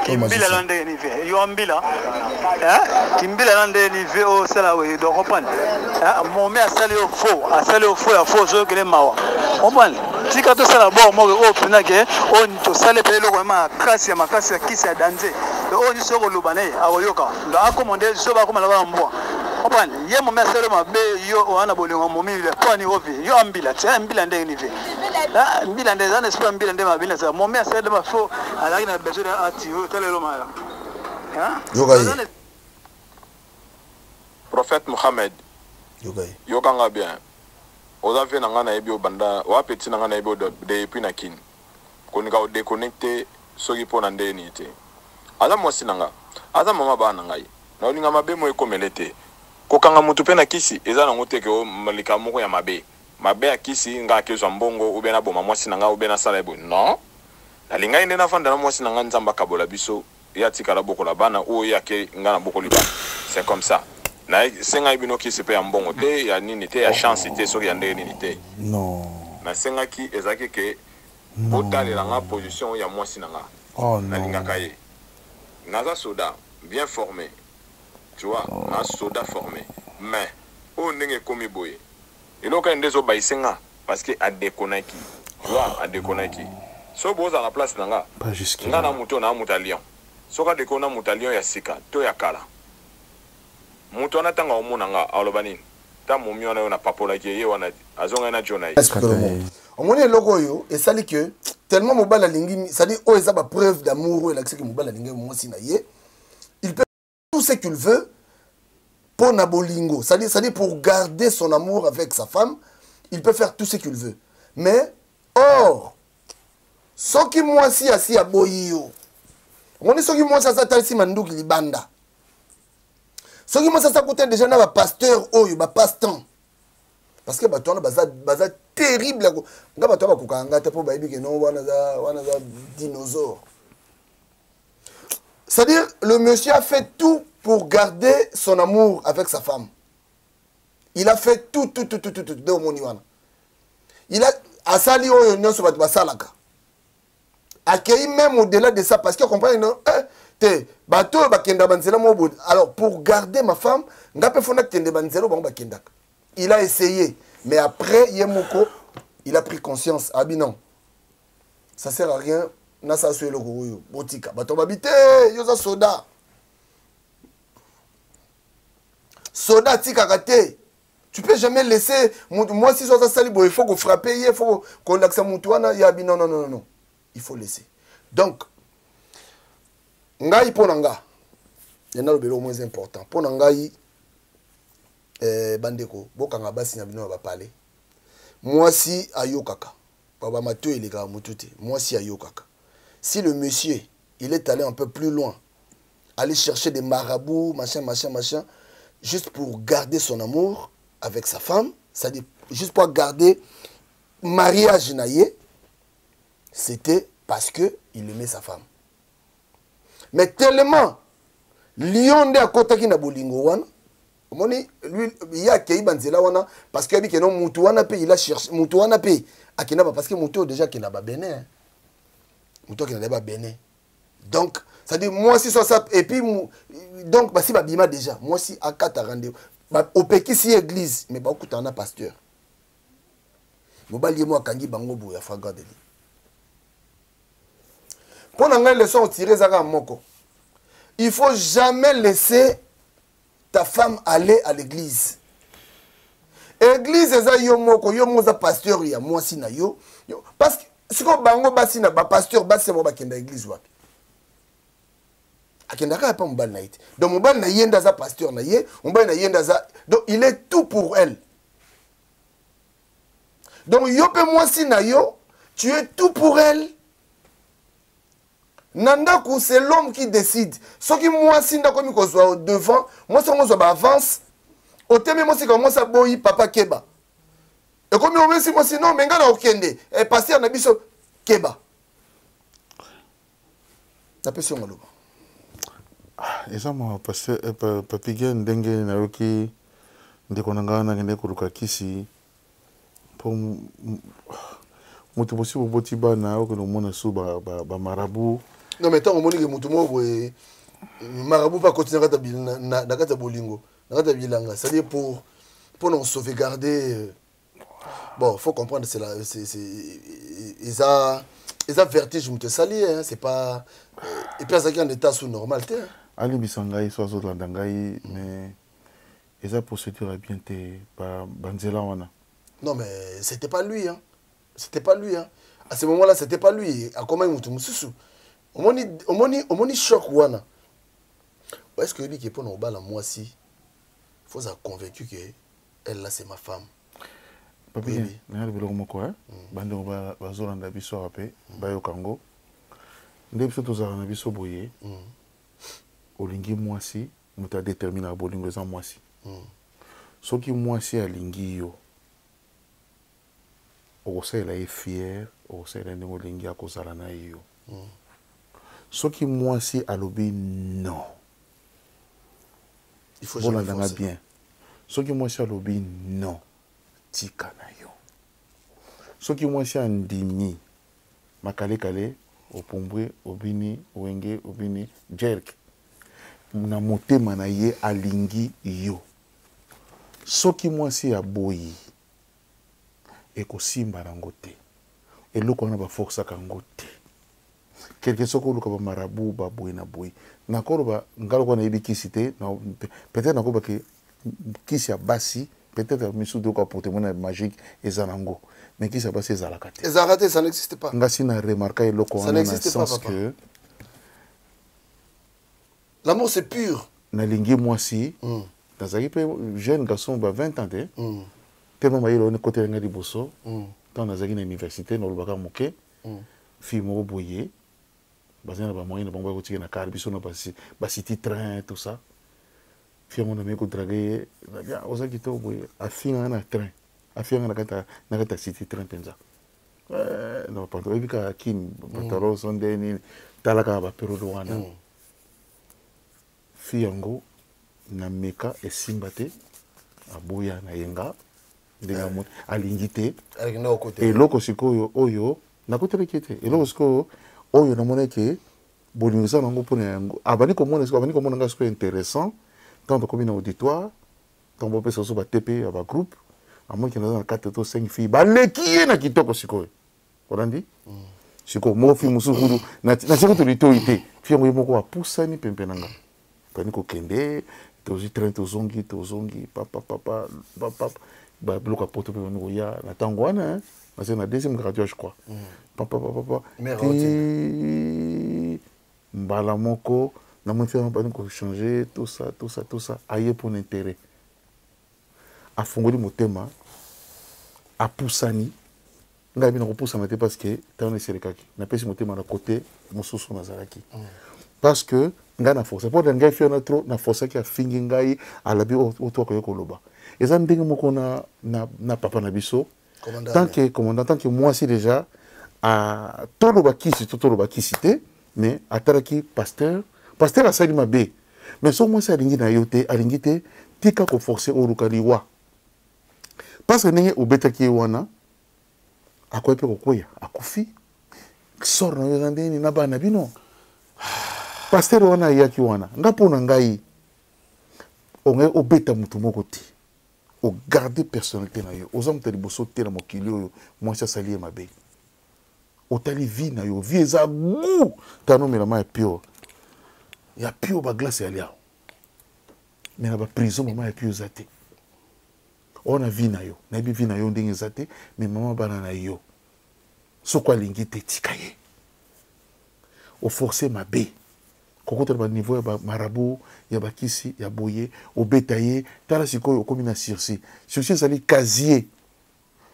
Kimbila lande ni ve yo ambila Kimbila lande ni ve o sala we do comprendre mon mère sali au faux ya faux zo kele mawa comprendre tika to sala bo mo o pina ke on to sale pe lo ma kasi ya kisi ya danze o ni soko lubane awoyoka ndo akomande zo ba komala ba mbo comprendre ye mon mère sali ma be yo wana bolingo mo mi le poni ovi yo ambila ambila nde ni ve mbila nde zane spa mbila nde mabila sa mon mère sali ma faux ala na besoin ati Prophète Mohamed yokanga bien oza fe na nga na yebi obanda wa petit na nga na yebi depuis na kin konika o déconnecter soki pona ndeni te aza mwasi na nga aza mama ba na ngai na olinga mabe mo ekomele te kokanga mutu pe na kisi eza na ngote ke o malika moko ya mabe ya kisi nga kezwa mbongo ubena boma mwasi na nga ubena sala ebo non na linga inde na fanda na mwasi na nga nzamba kabola biso ya tikala bokola bana o ya ke nga na bokoli ba c'est comme ça na senga ibino ki sepe ya mbongo te ya nini te ya chance te soki ya ndenge nini te non na senga ki ezaki ke botalela nga position ya mwasi na nga na linga kaye naza soda bien formé. Tu vois, un soda formé. Mais, on n'est comme boy. Il y a un des obéissants parce qu'il a déconnecté. Tu vois, a déconnecté. Si vous avez la place, pas jusqu'à là. Vous avez un mouton. Si vous avez un mouton, il y a sika, il y a kala. Mouton a tanga omunanga, alobani. Ta mumio na papola qui est wana azonga na jona. On monnaie logo yo et ça dit que tellement mobile lingi, ça dit oh ça ba preuve d'amour et l'accès que mobile lingi moi si na yé. Il peut tout ce qu'il veut pour Nabolingo. Ça dit pour garder son amour avec sa femme, il peut faire tout ce qu'il veut. Mais, or, ce qui moi si assis à Boyo, on est ce qui moi ça s'attelle Mandouk Libanda. Ce qui moi ça s'attelle déjà na pasteur Oyo, passe-temps. Parce que bato baza terrible. Nga bato ba kukanga te po ba ibi ke non wana za dinosaure. C'est-à-dire, le monsieur a fait tout pour garder son amour avec sa femme. Il a fait tout. Il a asali oyo nyonso bato basalaka. Accueilli même au-delà de ça parce que comprendre non te bato bakenda banzela mo. Alors pour garder ma femme, ngape fona kende banzela bango bakendaka. Il a essayé, mais après Yemoko, il a pris conscience. Ah bien non. Ça sert à rien. Nasa sué le gourou, botika. Bato babité, yosa soda. Soda tika kate. Tu peux jamais laisser. Moi, si ça sali, il faut qu'on frappe, il faut qu'on accepte mon toit. Non. Il faut laisser. Donc, ngai ponanga. Il y en a le moins important. Ponangai, bandeko, bokanga basi na bino ba parler. Moi si ayokaka. Baba mato il est ga mutute. Moi si ayokaka. Si le monsieur, il est allé un peu plus loin, aller chercher des marabouts, machin, juste pour garder son amour avec sa femme, c'est-à-dire juste pour garder mariage naïe, c'était parce qu'il aimait sa femme. Mais tellement, lion de à côté qui n'a bolingo wana, lui, il y a qui banzela wana parce que non mutu wana pe il a cherché mutu wana pe akina parce que mutu déjà qui n'a pas béné. Mutu qui n'a pas béné. Donc, ça dit moi si ça et puis donc bah si babima déjà, moi si à 4 rendez-vous. Au peki si église mais beaucoup t'en a pasteur. Mobali moi kangi bango boya faga de lui. Pour n'en leçon tirer zaka moko. Il faut jamais laisser ta femme aller à l'église. Église eza yo moko yo moza pasteur ya moi si na yo parce que si ko bango basi na ba pasteur basi mo ba kenda église wapi. Akenda ka pa mobali na ite. Donc mobali na yenda za pasteur na ye, mobali na yenda za donc il est tout pour elle. Donc yo pe moi si na yo, tu es tout pour elle. Nandaku, c'est l'homme qui décide. Ce qui moi si ndako mi ko soit devant, moi si on soit avance, au thème moi si comme moi ça boyi papa Keba. Et comme on me si moi si non mais ngana okende, et pasteur na biso Keba. Tapé sur ngalo. Et ça moi parce que papiga ndenge na yoki ndeko nangana ngende kuruka kisi pour mutu bosi boti bana o que no mona su ba marabout. Non mais tant on moni que mutu mo boye marabout pas continuer na kata bolingo, na kata bilanga, c'est-à-dire pour nous sauvegarder. Bon, faut comprendre c'est là c'est ils a vertige mutu sali hein, c'est pas et puis ça qui en état sous normalité. Ali bisangai so zo landangai mais eza procédure a bien té ba banzela wana. Non mais c'était pas lui hein. C'était pas lui hein. À ce moment-là, c'était pas lui. À comment il mususu. Omoni choc wana. Est-ce que lui qui est pour nous bala moi si faut ça convaincu que elle là c'est ma femme. Papi, na biloko moko hein. Bande ba zolanda biso rapé ba yo kango. Ndé biso tozala na biso boye. Olingi moi si muta déterminer bolingo za moi si. Soki moi si alingi yo. Osela est fier, osela est molingi akozala na yo. Ce qui moi si alobi non. Il faut jamais forcer. Bien. Ce qui moi si alobi non. Tika na yo. Ce qui moi si andimi makale kale Opombwe, obini, wenge, obini, jerk. Na motema na ye alingi yo. Soki mwasi ya boyi, eko simba na ngote. Eloko wana ba force kango te. Quelque soko luka ba marabu ba boyi na boyi. Na koroba ngalo kwa na yebi kisi te, peut-être na koba ke kisi ya basi, peut-être misu de ko porter mona magique ezanango. Mais kisi ya basi ezalaka te. Ezalaka te, ça n'existe pas. Ngasi na remarqué eloko wana na sens que l'amour c'est pur. Na lingi mwasi, dans un jeune garçon de 20 ans, tellement maïe on est côté de Bosso, dans la université, dans le bac moqué, fille m'a boyé, basé dans la moyenne, bon bah tu es na car, biso na basiti train tout ça, fille mon ami ko draguer, bien, aux gens qui t'ont boyé, a fille na train, a fille na kata city train penza, non pas toi, évika kim, pataro son deni, talaka ba perodo wana, fille yango na meka esimba te aboya na yenga ndenga mo alingi te eloko sikoyo oyo nakoteleki te eloko sikoyo oyo namona ke bolingisa nango mpona yango abani komona nga sikoyo intéressant tant bakomi na auditoire tant bopesa so batepe ya bagroupe amoniki naza na 4 to 5 filles baleki ye na kitoko sikoyo olandi sikoyo moko fille mosusu na siko tolitoi te fille yango ye moko apusani pempe na nga pani kokende tozi train tozongi papa bloka poto pe no ya na tango wana c'est na deuxième radio je crois papa mbala moko na mon frère pas ko changer tout ça aye pour l'intérêt a fongoli motema a poussani nga bina ko poussana te parce que tane serekaki na pesi motema na côté mosusu na zaraki parce que nga na force pour ngai fi na trop na force ki a fingi ngai alabi auto ko yokoloba eza ndenge moko na papa na biso tant que commandant tant que moi c'est déjà à toloba kisi te mais ataraki pasteur a sali mabe mais so moi c'est alingi na yote alingi te tika ko forcer orukali wa parce que ndenge obetaki wana akoye pe kokoya akufi sor na yo ndeni na bana bino pasteur wana yaki wana ngapo na ngai onge obeta mutu moko te o garder personnalité na yo oza mutu liboso te na mokili oyo mwasi asali mabe otali vie na yo vie eza gu tano melama ya pio ba glace ya liao mais na ba prison mama ya pio eza te ona vie na yo na bi vie na yo ndenge eza te mais mama bana na yo soko alingi te tika ye o forcer mabe kokota ba niveau ya ba marabu ya ba kisi ya boye obeta ye tala sikoyo komi na sursis ezali casier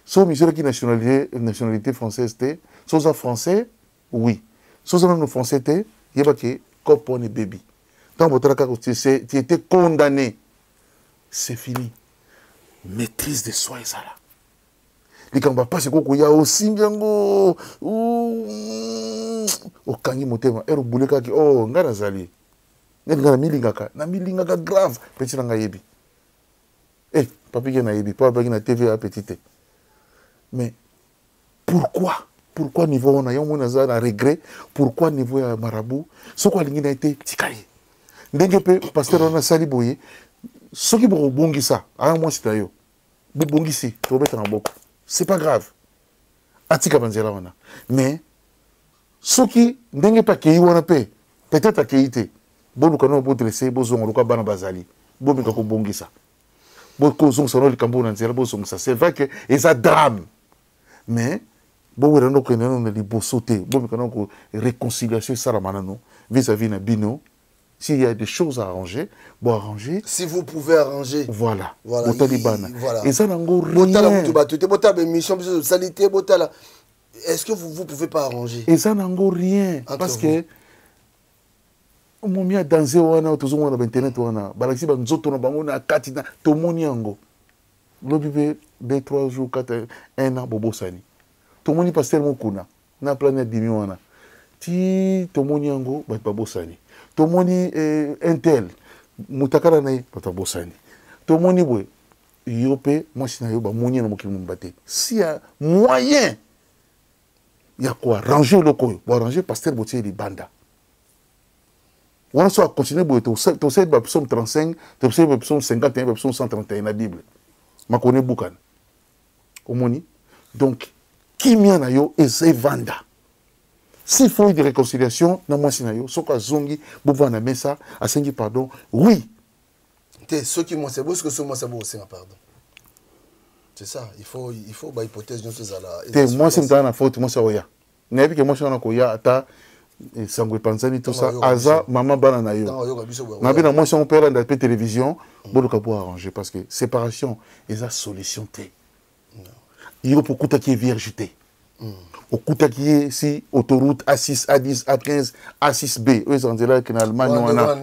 so monsieur qui nationalité française te so za français oui so za non français te yeba ke kopone baby tant botala ka tu étais condamné c'est fini maîtrise de soi ezala likamba pasi koko ya osimbiango okangi motema ero buleka ki oh ngana zali ngana milingaka grave petit na yebi papi na yebi papa na TV petite mais pourquoi niveau on a yo mona za na regret pourquoi niveau ya marabu soko alingi na été tikaye ndenge pe pasteur on a sali boye soki bo bongisa a moi c'est yo bo bongisi to beta na boko c'est pas grave atika banzela wana mais soki ndenge pa kei wana pe peut-être akeite bolu kana bo dresser bo zongo ka bana bazali bo bika ko bongisa bo ko zongo sano likambo na nzela bo zongo ça c'est vrai que eza drame mais bo wera no ko neno na liboso te bo bika ko réconciliation sala manano vis-à-vis na bino. S'il y a des choses à arranger, bon arranger. Si vous pouvez arranger. Voilà. Voilà. Et ça n'a rien. Est-ce que vous ne pouvez pas arranger? Et ça n'a rien. Parce que mon mia dansé wana tout monde na internet wana balaxi ba nzoto na bango na kati na to moni yango. Lobibe 2-3 jours 4 1 an bobo sani. To moni pasteur mokuna na planète dimi wana. Ti to moni yango ba bobo sani. Tomoni intel mutakara na pata bosani tomoni boy yope moi sina yo ba moni na mokili mbate si ya moyen il y a quoi ranger le coin pour ranger pasteur botier de banda on a continué pour tu sais psaume 35 tu sais psaume 51 psaume 131 la Bible ma connais boucan omoni donc qui mia na yo eze vanda s'il faut une réconciliation na moi sinayo soka zongi boba na mesa asengi pardon oui te ceux qui m'ont c'est beau ce que ce moi c'est beau aussi pardon c'est ça il faut bah hypothèse nous c'est là te moi c'est dans la faute moi ça oya n'abi que moi je na ko ya ata sangwe panzani tout ça aza maman bana na yo na bi na moi on perd dans la télévision boluka pour arranger parce que séparation eza solution te il faut kuta qui est viergeté au kuta qui est si autoroute A6 A10 A15 A6B eux sont là que en Allemagne on a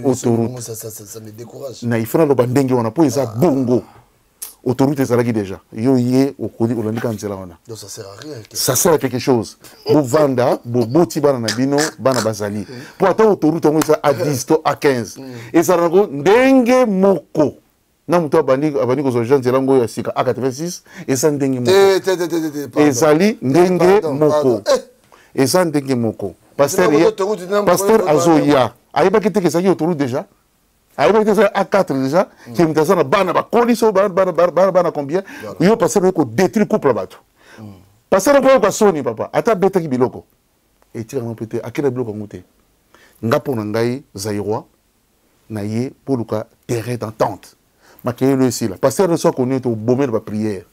autoroute ça me décourage na il faut na lo bandenge on a po eza bongo autoroute ezalaki déjà yo yé okodi olandika nzela wana donc ça sert à rien ça sert à quelque chose bo vanda bo boti bana na bino bana bazali pour attendre autoroute on ça à 10 to à 15 et ça rango ndenge moko na muto abandi ko zoja nzela ngo ya sika a 86 et ça ndenge moko ezali ndenge moko et ça ndenge moko pasteur azoya ayeba kiteke ça autoroute déjà ayeba kiteke A4 déjà qui mtasa na bana ba condition bana combien yo pasteur ko détruire couple bato pasteur ko soni papa ata beta ki biloko et tira no pété akela biloko ngote ngapo na ngai zairoi na ye pour luka terrain d'entente makele ici là pasteur ne soit connu au bomber de la prière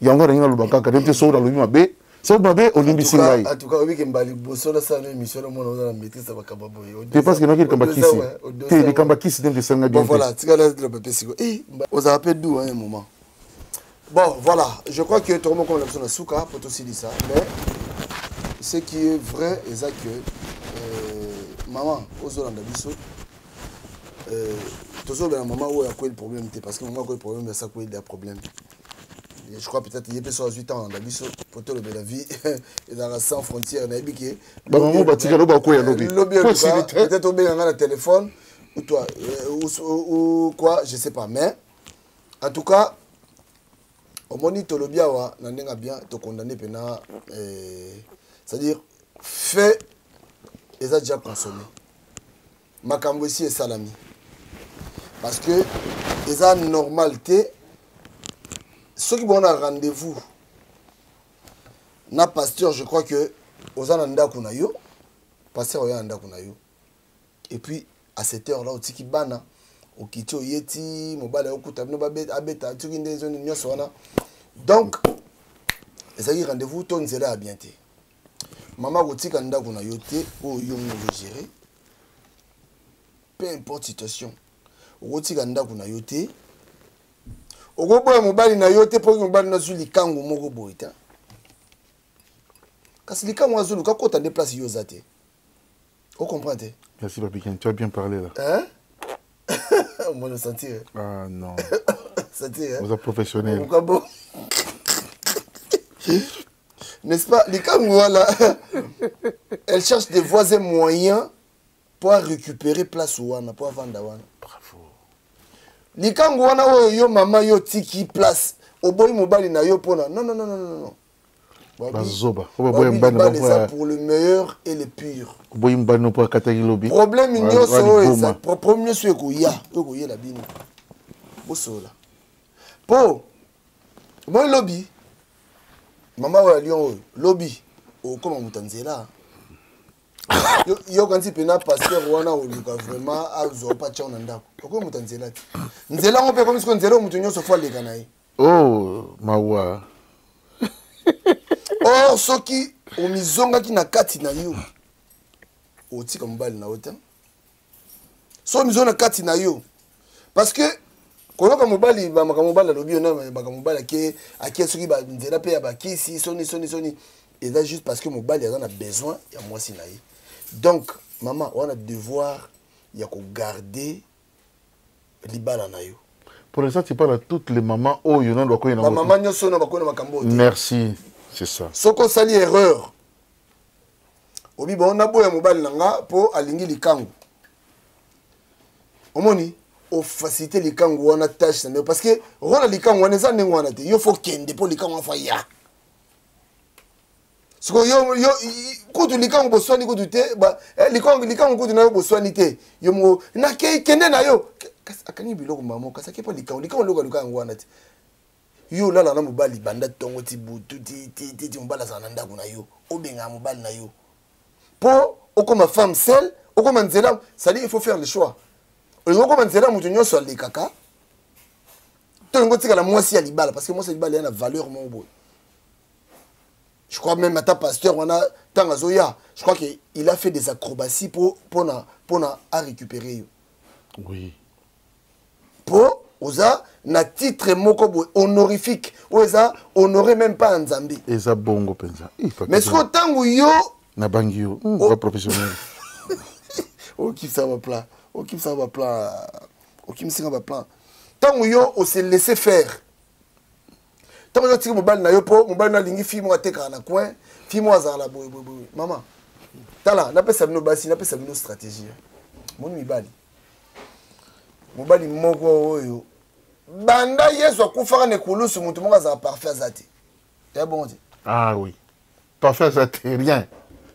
yango ringa lubaka ka demte so da lumi mabe so mabe olimbi singai en tout cas oui que mbali boso la sana émission mo na maîtrise ça va kababo c'est parce que no ki kamba kisi te li kamba kisi dem de senga bien voilà tu gars de papier siko on a appelé d'où un moment bon voilà je crois que tout le monde comme la personne souka pour aussi dire ça mais ce qui est vrai est que maman ozolanda biso toujours ben maman où il y a quoi le problème parce que maman quoi le problème c'est ça quoi il y a problème je crois peut-être il y a plus de 8 ans dans la vie pour tout le bel la vie et dans la sans frontières na biké ba maman ba tika lo ba ko ya lobby peut-être au bien dans le téléphone ou toi ou quoi je sais pas mais en tout cas au monito le bien wa na ndenga bien te condamner pena c'est-à-dire fait ils a déjà consommé makambo ici est salami parce que ils ont normalité ceux qui vont à rendez-vous na pasteur je crois que aux ananda kunayo pasteur oya anda kunayo et puis à cette heure là otiki bana okito yeti mobala okuta no babeta abeta tuki ndezo nyoso wana donc ezali rendez-vous to nzela bien te maman otika nda kunayo te o yo mo gérer peu importe situation otika nda kunayo te ogoboya mobali na yo te po mobali na zuli kango moko boita kasi likango azulu ka kota déplacer yo zate on comprend te merci papi tu as bien parlé là hein on va sentir ah non sentir vous êtes professionnel n'est-ce pas likango voilà elle cherche des voies et moyens pour récupérer place wana pour vendre wana bravo likango wana oyo yo mama yo tiki place oboyi mobali na yo pona non bazoba pour le meilleur et le pire oboyi mbali no po kataki lobby problème nyoso eza problème nyoso ekoya la bino bosola po moi lobby mama wa lion oyo lobby okoma mutanzela yo kanti pena pasteur wana oluka vraiment azo pa tchana ndako okoma mutanzela ti nzela ngo pe comme ce nzela mutu nyoso fo leka na ye oh mawa or soki omizongaki na kati na yo otika mobali na ota so mizo na kati na yo parce que koloka mobali bamaka mobali alobi na bamaka mobali ake soki nzela pe ya bakisi soni et là juste parce que mobali a besoin il y a moi si na ye donc maman on a devoir ya ko garder libala na yo pour ça tu parles à toutes les mamans oh yo non doit koyena maman nyoso na bakona makambo merci c'est ça soko sali erreur obi bon na boya mobali nanga po alingi likango omoni o faciliter likango wana tâche na parce que rona likango wana za nengo wana te yo faut kende po likango fa ya Ce que yo quand tu likango boswani ko te ba likango ko na yo boswani te yo mo na kende na yo akani biloko mamo kasa ke pa likango luka ngwana te yo lala na mobali banda tongo ti butu ti mobala za na ndako na yo obenga mobali na yo po okoma femme seule okoma nzela ça dit il faut faire le choix okoma nzela mutu nyonso alikaka to ngo tika la mwasi ya libala parce que mwasi ya libala yana valeur mon boy. Je crois même à ta pasteur, on a Tangazoya. Je crois qu'il a fait des acrobaties pour récupérer. Oui. Pour oza na titre moko honorifique. Oza honoré même pas en Zambie. Et ça bongo penza. Mais ce que tango yo na bangio, pas professionnel. Oh qui ça va plan. Oh qui ça va plan. Oh qui me ça va plan. Tango yo on s'est laissé faire. Tant que tu es mobile na yopo, mobile na lingi fi mo ateka na coin, fi mo azala boy. Maman. Tala, na pesa bino basi, na pesa bino stratégie. Mon mibali. Mobali moko oyo. Banda yeso akufaka ne kulusu mutu mo azala parfait azati. Ya bon dit. Ah oui. Parfait azati rien.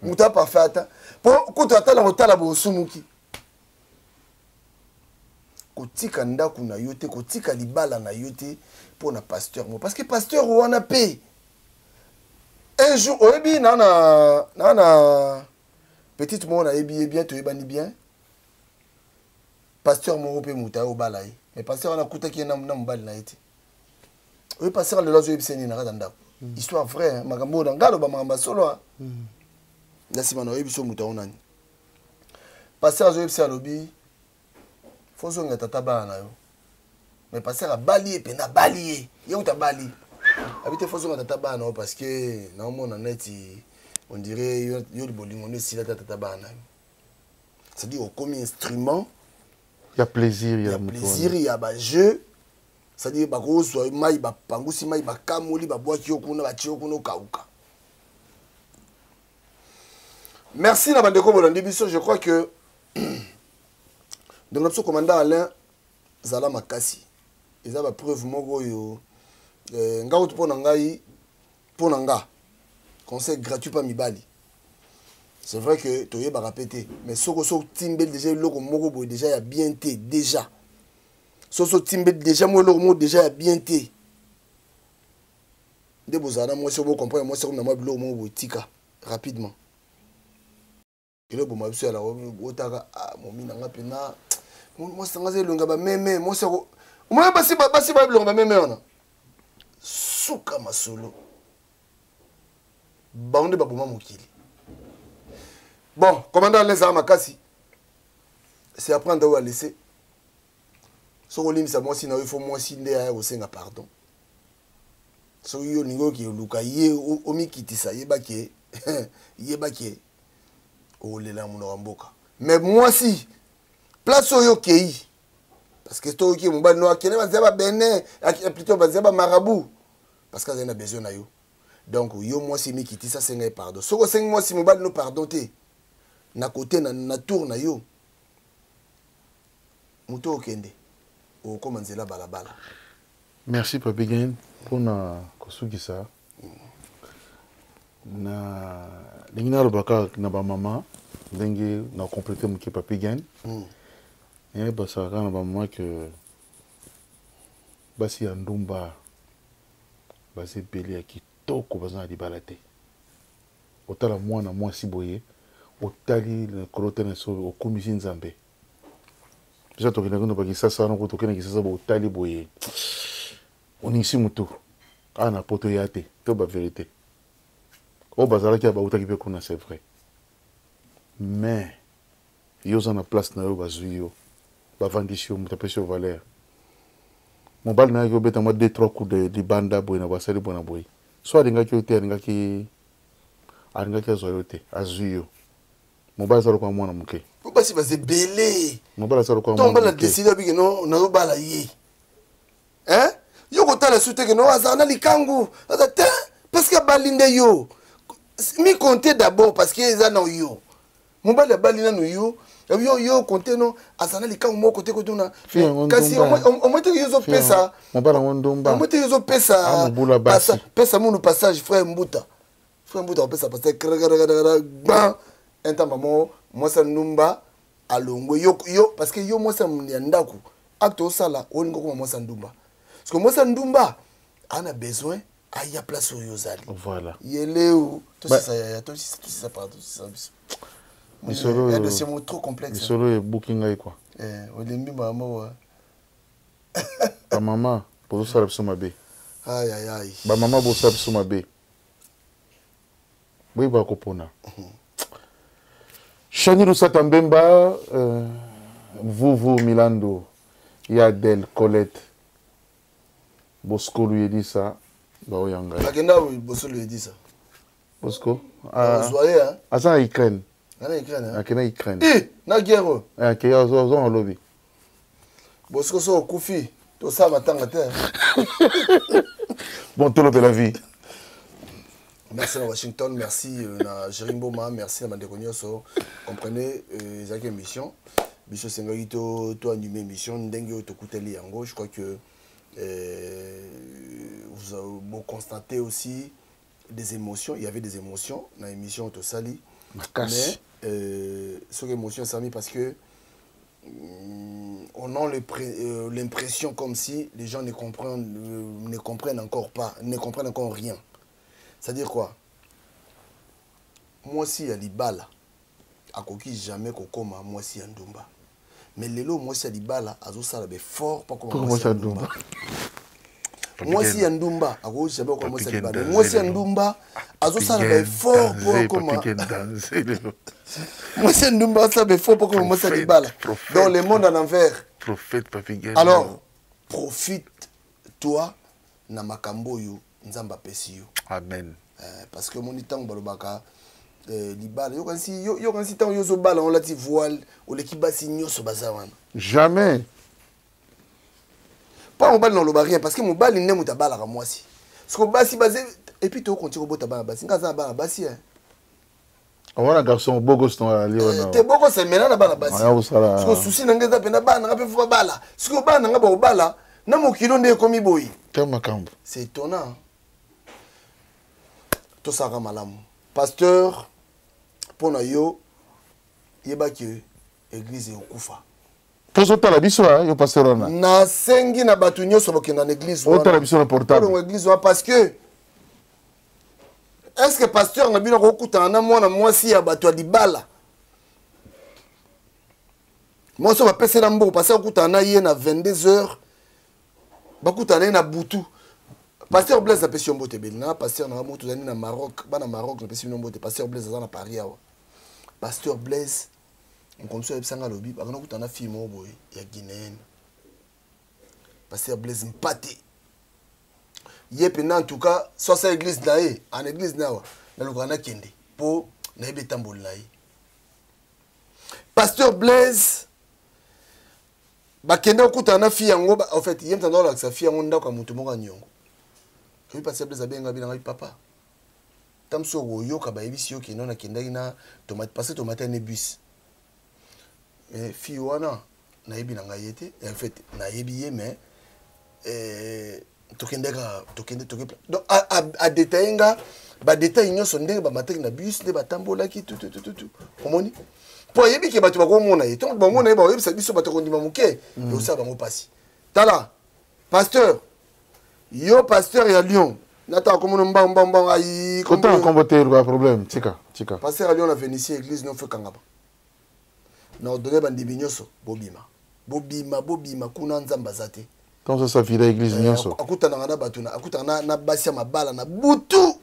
Muta parfait ata. Po kutu atala motala bo sumuki. Kotika ndaku na yote, kotika libala na yote. Pour un pasteur, parce que pasteur on a payé un jour au ebi nana petite mon a ebi bien tu ebani bien pasteur mon pe muta au balai mais pasteur on a coûté qui na mbali na été oui pasteur le lozo ebiseni na radanda histoire vraie makambo na ngalo ba makamba solo na sima na ebiso muta onani pasteur zo ebisa lobi fozo ngata tabana yo. Mais passer à Bali et puis à Bali, il y a où ta Bali. Habiter faut sur ta bana parce que dans mon net on dirait yo le bowling on est si la tata bana. C'est-à-dire au comme instrument, il y a plaisir, il y a ba jeu. C'est-à-dire ba ko so mai ba pangusi mai ba kamoli ba boaki okuna ba chi okuna kauka. Merci na bandeko bolandi biso, je crois que dans notre commandant Alain Zala Makasi. Ils ont la preuve moko yo nga utu pona ngai pona nga conseil gratuit pa mibali. C'est vrai que toye ba répéter mais soko so timbe déjà loko moko boy déjà ya bien té déjà. So timbe déjà mo loko moko déjà ya bien té. De bozana moi so bo comprendre moi so na moi loko moko boy tika rapidement. Et le bon ma biso la otaka mo minanga pena moi sangaze longa ba meme moi so moi basi ba longa meme ona suka masolo baonde ba boma mokili. Bon commandant les armes Makasi c'est apprendre à laisser so limisa moi si na il faut moi si ndé au senga pardon so yo ningo ki luka ye o mikitisa yeba ke o lela muno mboka mais moi si place oyo kei parce que toi qui mobali no akene bazaba bene plutôt bazaba marabout parce que ça a besoin na yo donc yo moi si mikiti ça c'est pardon soko 5 mois si mobali no pardonner na côté na tour na yo muto okende o komanzela balabala. Merci Papi Gain pour na kosugisa na lingina robaka na ba mama ndenge na compléter mon Papi Gain. Et bah ça rend à moi que basi andumba basi belé qui toko bazana di balate otala mwana mwasi boye otali le kolotene so o komisi nzambe déjà to kina ba kisasa na ko to kina kisasa bo otali boye onisi mutu ana poto yate to ba vérité o bazala ki ba utaki pe kuna c'est vrai mais yo za na place na yo bazuyo ba vandisio mutapesio valeur mobile na yo beta mo 2-3 coups de banda boy na basali bona boy soit dinga ki ote dinga ki azoyote azuyo mobile za ko mwana muke ko basi baze belé mobile za ko mwana tomba la décider bi que non na zo bala ye yo ko tala sute que non azana likangu azata parce que balinde yo mi compter d'abord parce que ezana yo mobile balina no yo yo compter non azana likangu mo côté na kasi on mette yo pesa mobile ndomba on mette yo pesa pesa munu passage frère Mbuta frère Mbouta on peut ça passer un temps maman moi ça Ndumba alongo yo parce que yo moi ça ndako acte au sala on ngoko moi ça Ndumba parce que moi ça Ndumba on a besoin il y a place au Yozali voilà yeleu tout ça pardon ça misolo un dossier trop complexe misolo et booking ai quoi olembi maman ta maman pour ça la mabe aïe aïe aïe ba maman bo ça mabe oui ba kopona Chani Roussata Mbemba vous Milando Yadel Colette Bosco lui dit ça ba oyanga akenda Bosco lui dit ça Bosco zoyé hein asa Ukraine na Ukraine hein akena Ukraine na guerre akaya zo lobby Bosco so kufi to ça matanga te bon tout le la vie. Merci à Washington, merci à Jérim Boma, merci à Mandeko Nyonso. Comprenez, c'est une émission. Bicho Sengari to animé émission Ndengue to Kouteli Yango. Je crois que vous avez constaté aussi des émotions. Il y avait des émotions dans l'émission to Sali. Mais ces émotions ça mis parce que on a l'impression comme si les gens ne comprennent encore pas, ne comprennent encore rien. C'est-à-dire quoi? Moi aussi, il y a Libala. À qui jamais kokoma, moi aussi, Ndumba. Mais Lelo, moi aussi, Libala, à ça, il fort, pas comme moi aussi, Ndumba. Moi aussi, Ndumba, à qui jamais comme moi aussi, Libala. Moi aussi, Ndumba, à ça, il fort, pas comme moi. Moi aussi, Ndumba, ça, il fort, pas comme moi aussi, Libala. Dans le monde en envers. Prophète, Papigel. Alors, profite-toi, na makambo yo. Nzamba pesi yo. Amen. Parce que mon temps balobaka libala yo kansi temps yo zo bala on lati voile o l'équipe si nyoso bazawana. Jamais. Pas on bal dans le barien parce que mon bal ne muta bala ka mwasi. Parce que basi basé et puis to continue bota bala basi ngaza bala basi hein. On a un garçon beau gosse dans la Léona. Te beau gosse mais na bala basi. Parce que souci nangeza pena bana ngape fo bala. Parce que bana ngaba o bala na mo kilo nde komi boyi. C'est étonnant. Tout ça malamu. Pasteur, pour yo, yeba que l'église est au Koufa. Pour ça, la biso, yo pasteur on a. Na sengi na batunyo so bokena na église. Autant la biso portable. Pour l'église parce que est-ce que pasteur na bino ko kutana na mwana mwasi ya bato libala? Moi so ba pese na mbo pasteur kutana ye na 22h. Ba kutana na butu. Pasteur Blaise a pêché un bote belina, pasteur na moto na Maroc, ba na Maroc na pêché un bote, pasteur Blaise na Paris awa. Pasteur Blaise on comme ça ebsanga lobi, ba kana kutana fille mo boy ya Guinéenne. Pasteur Blaise mpate. Yep en tout cas, soit ça église là en église na wa, na lokana kende po na ebe tambol là. Pasteur Blaise ba kende kutana fille yango en fait, yem tando la sa fille yango ndako mutu mo ka nyongo. Je passe à Blaise bien avec papa. Tam so yo ka ba ebisi yo kino na kendaki na tomate passer tomate na bus. Mais fi wana na yebi na ngayete en fait na yebi ye mais tokende donc à détailler ba détail nyonso ndenge ba mataki na bus de batambola ki tout omoni po yebi ke batu ba ko mona ye donc ba mona ye ba yebi sa biso ba to kondima muke yo sa ba mo pasi tala pasteur yo pasteur ya Lyon nata comme mbamba ayi content combattre le problème tika pasteur à Lyon a venu ici église non fait kangaba na ordonné bandi binyoso bobima kuna nzamba zate quand ça file église nyonso akutana na batuna akutana na basi ya mabala na butu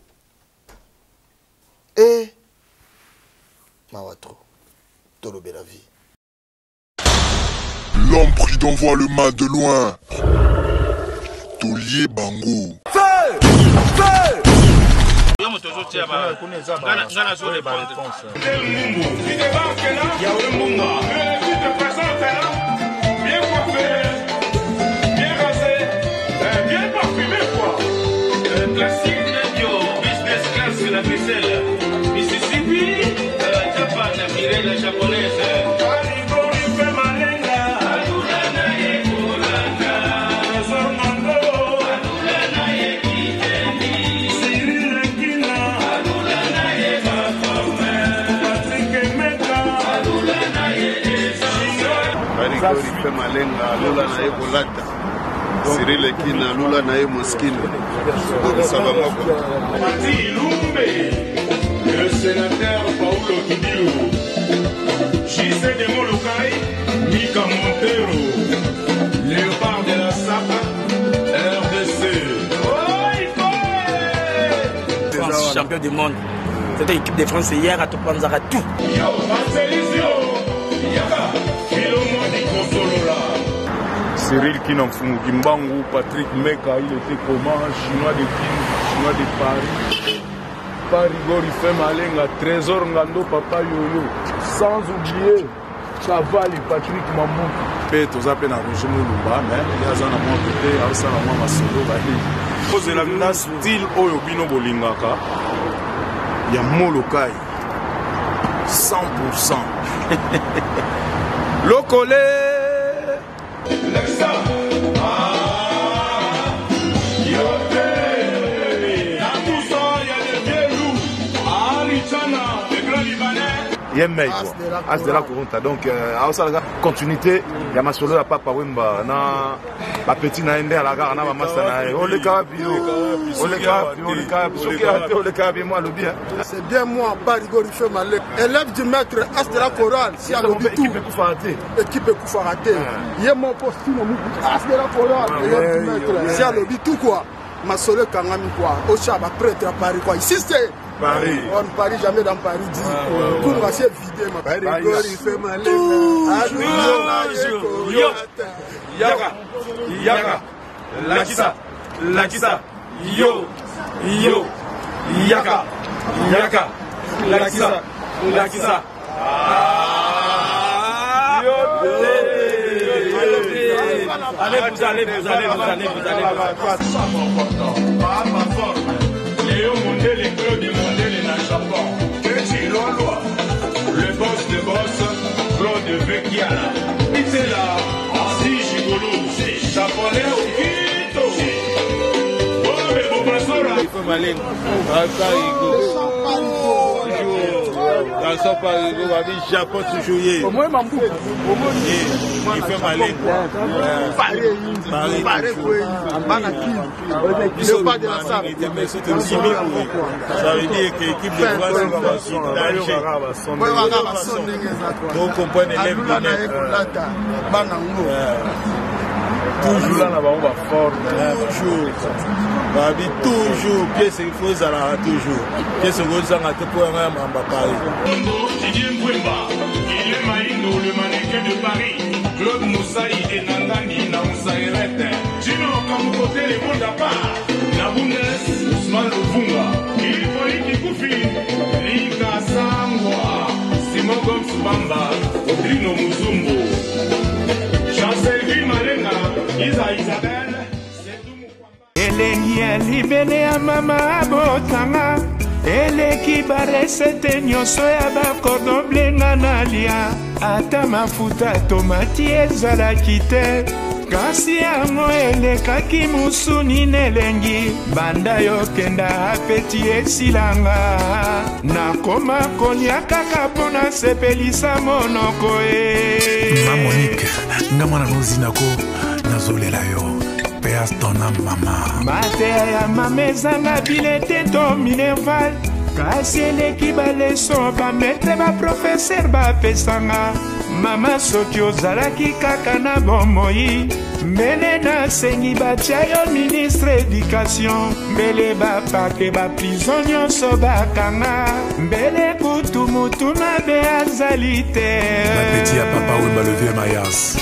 et mawatro tolobe la vie. L'homme pris d'envoie le mal de loin. Tolier Bango. Rife Malenga Lula na ye Bolata Cyril Ekina Lula na ye Moskine le sénateur Paulo Kibilu, J.C. de Molokai, Mika Montero, Léopard de la Sapa, RDC. France, champion du monde. C'était l'équipe de France hier à Topanzara tout. Cyril Kinamfungu Kimbangu, Patrick Meka, il était comment? Chinois de King, Chinois de Paris. Parigori fait Malenga, Trésor Ngando, Papa Yoyo. Sans oublier Chavali, Patrick Mamouki. Pe toza pe na Roger Mulumba, mais il y a un moment côté, à ça la maman solo bali. Cause de la style oyo bino bolingaka. Il y a Molokai. 100%. Lokole. Lexa. Yemei quoi. As de la Kurunta. Donc continuité, il y a ma solo à Papa Wemba, na la petite na ende à la gare na maman sana. On le cap moi le bien. C'est bien moi Parigori fait Malek. Élève du maître As de la chorale, si à l'hôpital. Équipe Koufarate. Yé mon poste As de la chorale, élève du maître. Si à l'hôpital quoi. Ma solo Kangami quoi. Au Chaba prêtre à Paris quoi. Ici c'est Paris. On ne parie jamais dans Paris. Pour moi, c'est vidé. Parigori fait Malek. Yaka, Yaka, Lakisa, Lakisa, Yo, Yo, Yaka, Yaka, Lakisa, Lakisa. Allez, vous allez. Léo Mondele, Claude Mondele, na Japon. Kechi Loloa, le boss de boss, Claude Vecchiana. Itela, Asi Gigolo, japonais au Quito. Bombe Bobasora. Il faut m'aller. Dans son Parigo, on dit Japon toujours hier. Au moins, il fait m'aller. Paris, il n'est pas de la salle. Ça veut dire que l'équipe de France va donc on peut élève toujours là, on va fort. Toujours. Pièce il faut ça toujours. Pièce il faut ça à tout point on va parler. Il est Maïno, le mannequin de Paris. Claude Moussaï et Nangani na Moussaïrete. Gino Kamukote les mondes à part. Nabounes, Ousmane Luvunga. Il faut y Koufi. Lika Sangwa. Simon Gomes Bamba. Odrino Muzumbo. Chancel Malenga. Isa Isabelle. Elengi ya libele ya mama abotanga. Eleki baresete nyonso ya bakordo blenga nalia. Ata mafuta tomati ezalaki te. Kasi yango elekaki musuni nelengi. Banda yokenda apeti esilanga. Nakoma kolia kaka pona sepelisa monoko e. Ma Monique, nga mwana nozinako nazolela yo. Péas ton âme mama. Matea ya mamezanga bilete to minerval. Kasi eleki baleso bametre baprofeser bapesanga. Mama soki ozalaki kaka na bomoi. Mbele nasengi batia yo ministre éducation. Mbele bapake baprison nyonso bakanga. Mbele kutu mutu mabe azali te. La petite à Papa Wemba le vieux Mayas.